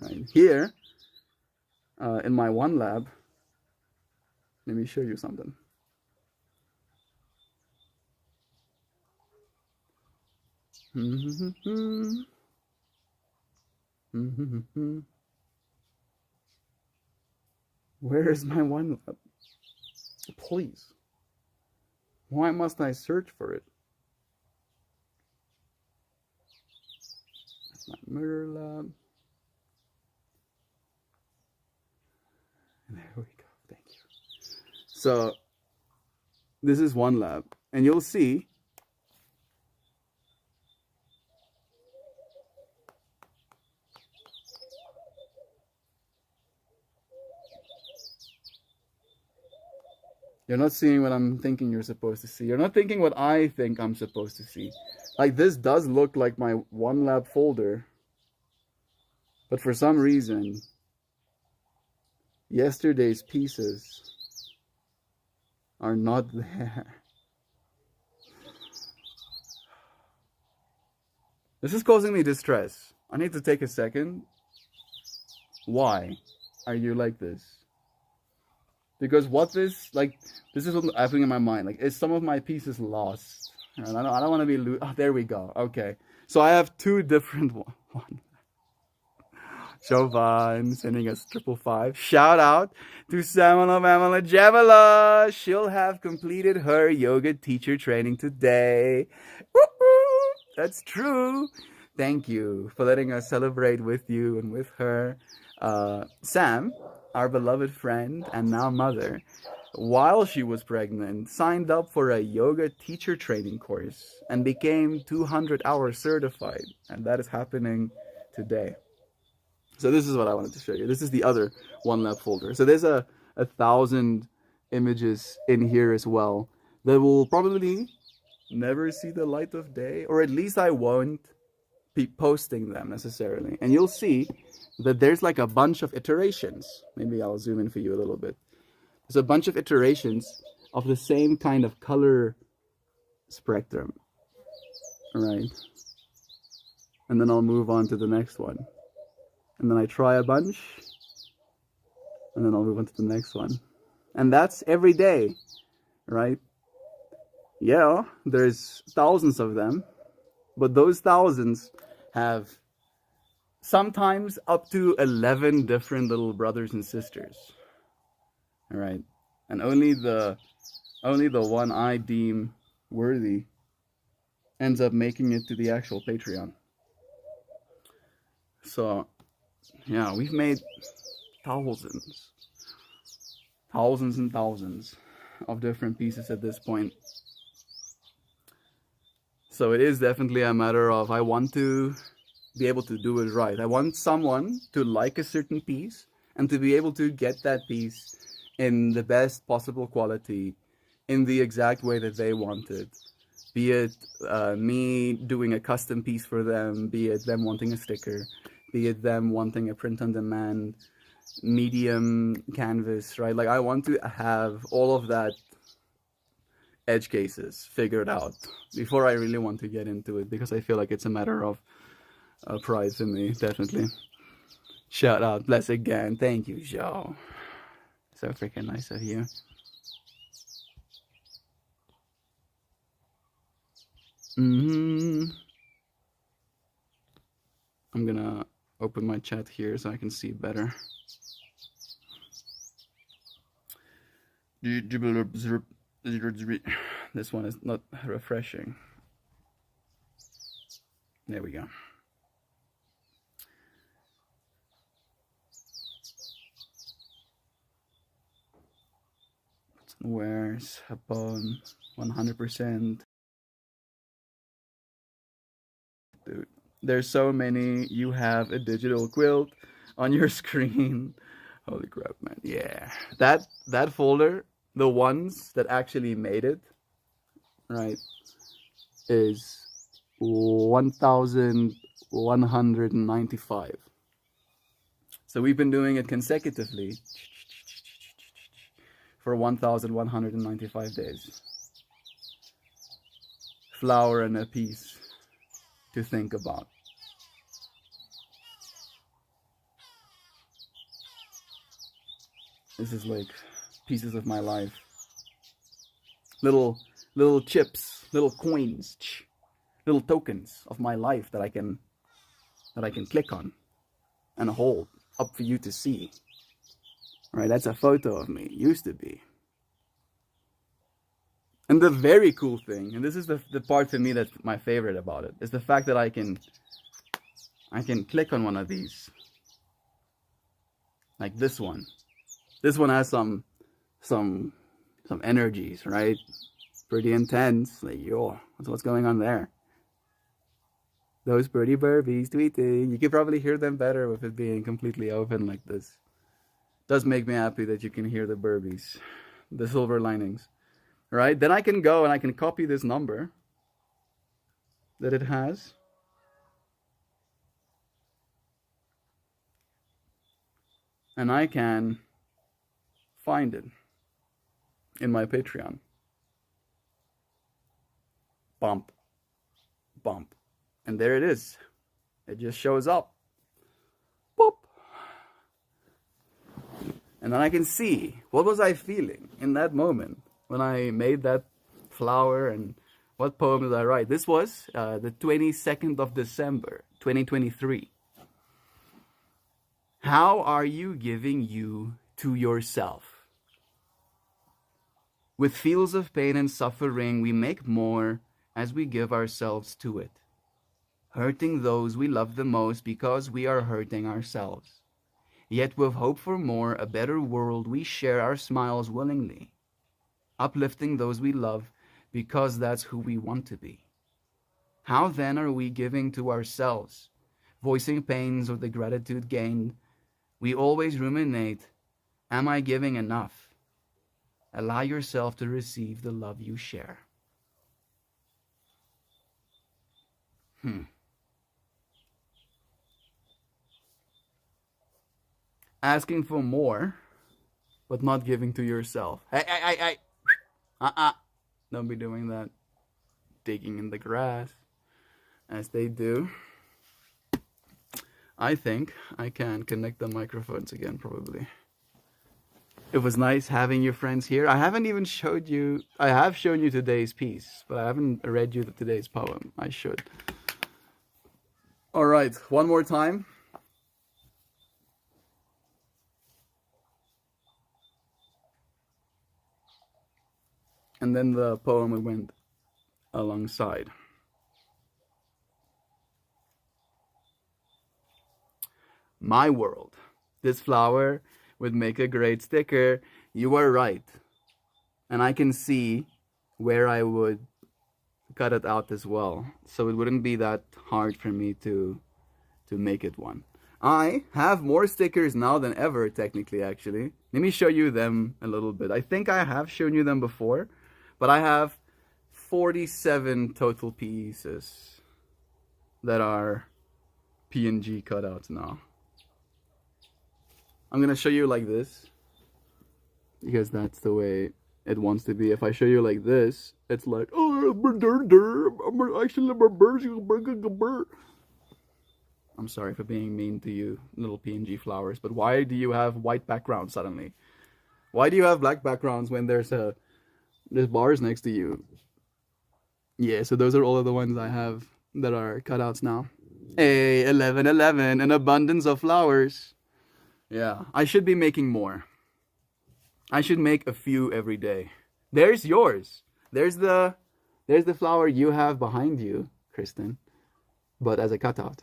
Right here, in my one lab, let me show you something. Where is my one lab? Please. Why must I search for it? That's my mirror lab. There we go. Thank you. So this is one lab, and you'll see you're not seeing what I'm thinking you're supposed to see. You're not thinking what I think I'm supposed to see. Like, this does look like my one lab folder, but for some reason, yesterday's pieces are not there. This is causing me distress. I need to take a second. Why are you like this? Because this is what's happening in my mind. Like, is some of my pieces lost? And I don't want to be oh, there we go. Okay. So I have two different ones. Jovan sending us 555. Shout out to Samala Mamala Jamala. She'll have completed her yoga teacher training today. Woo-hoo! That's true. Thank you for letting us celebrate with you and with her. Sam, our beloved friend and now mother, while she was pregnant, signed up for a yoga teacher training course and became 200 hours certified. And that is happening today. So this is what I wanted to show you. This is the other one lab folder. So there's a 1,000 images in here as well that will probably never see the light of day, or at least I won't be posting them necessarily. And you'll see that there's like a bunch of iterations. Maybe I'll zoom in for you a little bit. There's a bunch of iterations of the same kind of color spectrum. Right? And then I'll move on to the next one. And then I try a bunch, and then I'll move on to the next one. And that's every day, right? Yeah, there's thousands of them, but those thousands have sometimes up to 11 different little brothers and sisters. All right? And only the one I deem worthy ends up making it to the actual Patreon. So yeah, we've made thousands and thousands of different pieces at this point. So it is definitely a matter of, I want to be able to do it right. I want someone to like a certain piece and to be able to get that piece in the best possible quality, in the exact way that they want it. Be it me doing a custom piece for them, be it them wanting a sticker, be it them wanting a print-on-demand medium canvas, right? Like, I want to have all of that edge cases figured out before I really want to get into it, because I feel like it's a matter of pride for me, definitely. Shout out, bless again. Thank you, Joe. So freaking nice of you. I'm gonna open my chat here so I can see better. This one is not refreshing. There we go. Where's upon 100%? Dude, there's so many. You have a digital quilt on your screen. Holy crap, man. Yeah. That folder, the ones that actually made it, right, is 1,100 195. So we've been doing it consecutively for 1,195 days. Flower and a piece to think about. This is like pieces of my life. Little chips, little coins, little tokens of my life that I can click on and hold up for you to see. Right, that's a photo of me. Used to be. And the very cool thing, and this is the part for me that's my favorite about it, is the fact that I can click on one of these. Like this one. This one has some energies, right? Pretty intense. Like, yo, what's going on there? Those pretty burbies tweeting. You can probably hear them better with it being completely open like this. Does make me happy that you can hear the burbies, the silver linings, right? Then I can go and I can copy this number that it has. And I can find it in my Patreon. Bump, bump. And there it is. It just shows up. Boop. And then I can see, what was I feeling in that moment when I made that flower, and what poem did I write? This was the 22nd of December, 2023. How are you giving you to yourself? With fields of pain and suffering, we make more as we give ourselves to it, hurting those we love the most because we are hurting ourselves. Yet with hope for more, a better world, we share our smiles willingly, uplifting those we love because that's who we want to be. How then are we giving to ourselves, voicing pains or the gratitude gained? We always ruminate, am I giving enough? Allow yourself to receive the love you share. Asking for more, but not giving to yourself. Hey. Don't be doing that. Digging in the grass, as they do. I think I can connect the microphones again, probably. It was nice having you friends here. I haven't even showed you, I have shown you today's piece, but I haven't read you today's poem. I should. All right, one more time. And then the poem went alongside. My world. This flower would make a great sticker. You are right. And I can see where I would cut it out as well. So it wouldn't be that hard for me to make it one. I have more stickers now than ever, technically, actually. Let me show you them a little bit. I think I have shown you them before, but I have 47 total pieces that are PNG cutouts now. I'm gonna show you like this because that's the way it wants to be. If I show you like this, it's like, oh, I'm sorry for being mean to you, little PNG flowers, but why do you have white backgrounds suddenly? Why do you have black backgrounds when there's bars next to you? Yeah, so those are all of the ones I have that are cutouts now. Hey, 1111, an abundance of flowers. Yeah, I should be making more. I should make a few every day. There's yours. There's the flower you have behind you, Kristen, but as a cutout.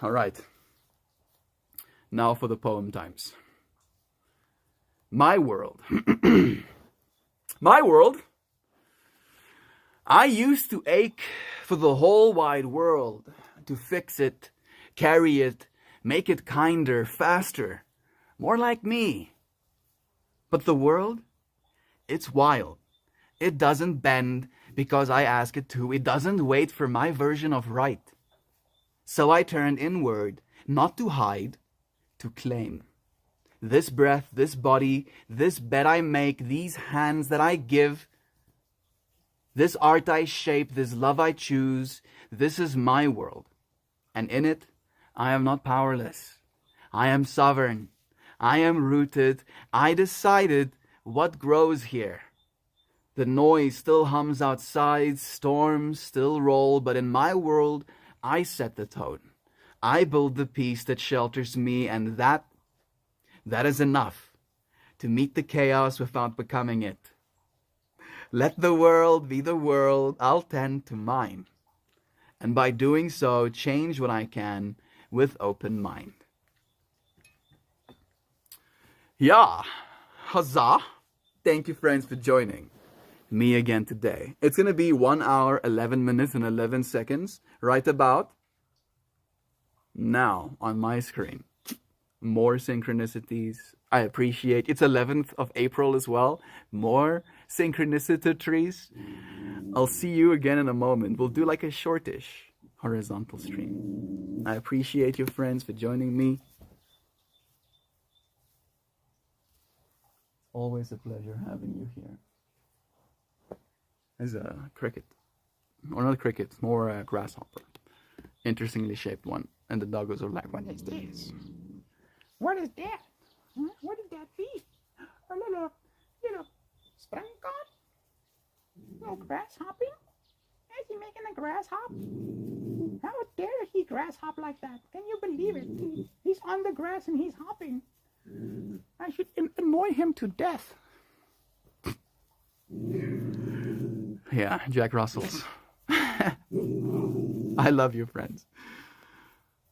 All right. Now for the poem times. My world. My world. I used to ache for the whole wide world, to fix it, carry it, make it kinder, faster, more like me. But the world, it's wild. It doesn't bend because I ask it to. It doesn't wait for my version of right. So I turned inward, not to hide, to claim. This breath, this body, this bed I make, these hands that I give, this art I shape, this love I choose, this is my world. And in it, I am not powerless. I am sovereign. I am rooted. I decided what grows here. The noise still hums outside, storms still roll, but in my world, I set the tone. I build the peace that shelters me, and that is enough to meet the chaos without becoming it. Let the world be the world, I'll tend to mine. And by doing so, change what I can with open mind. Yeah, huzzah! Thank you, friends, for joining me again today. It's going to be 1 hour, 11 minutes, and 11 seconds, right about now on my screen. More synchronicities. I appreciate it's 11th of April as well. More synchronicities. I'll see you again in a moment. We'll do like a shortish horizontal stream. I appreciate you, friends, for joining me. Always a pleasure having you here. There's a cricket. Or not a cricket, more a grasshopper. Interestingly shaped one. And the doggos are like, what is this? What is that? Huh? What is that be? A little spring god? No grass hopping? Is he making a grass hop? How dare he grass hop like that? Can you believe it? He's on the grass and he's hopping. I should annoy him to death. Yeah, Jack Russells. I love you, friends.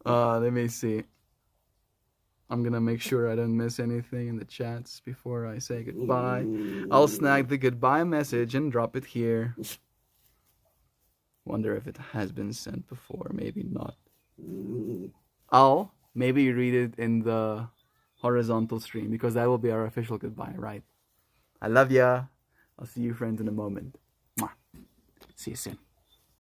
Let me see. I'm gonna make sure I don't miss anything in the chats before I say goodbye. I'll snag the goodbye message and drop it here. Wonder if it has been sent before. Maybe not. I'll maybe read it in the horizontal stream because that will be our official goodbye, right? I love ya. I'll see you, friends, in a moment. Mwah. See you soon.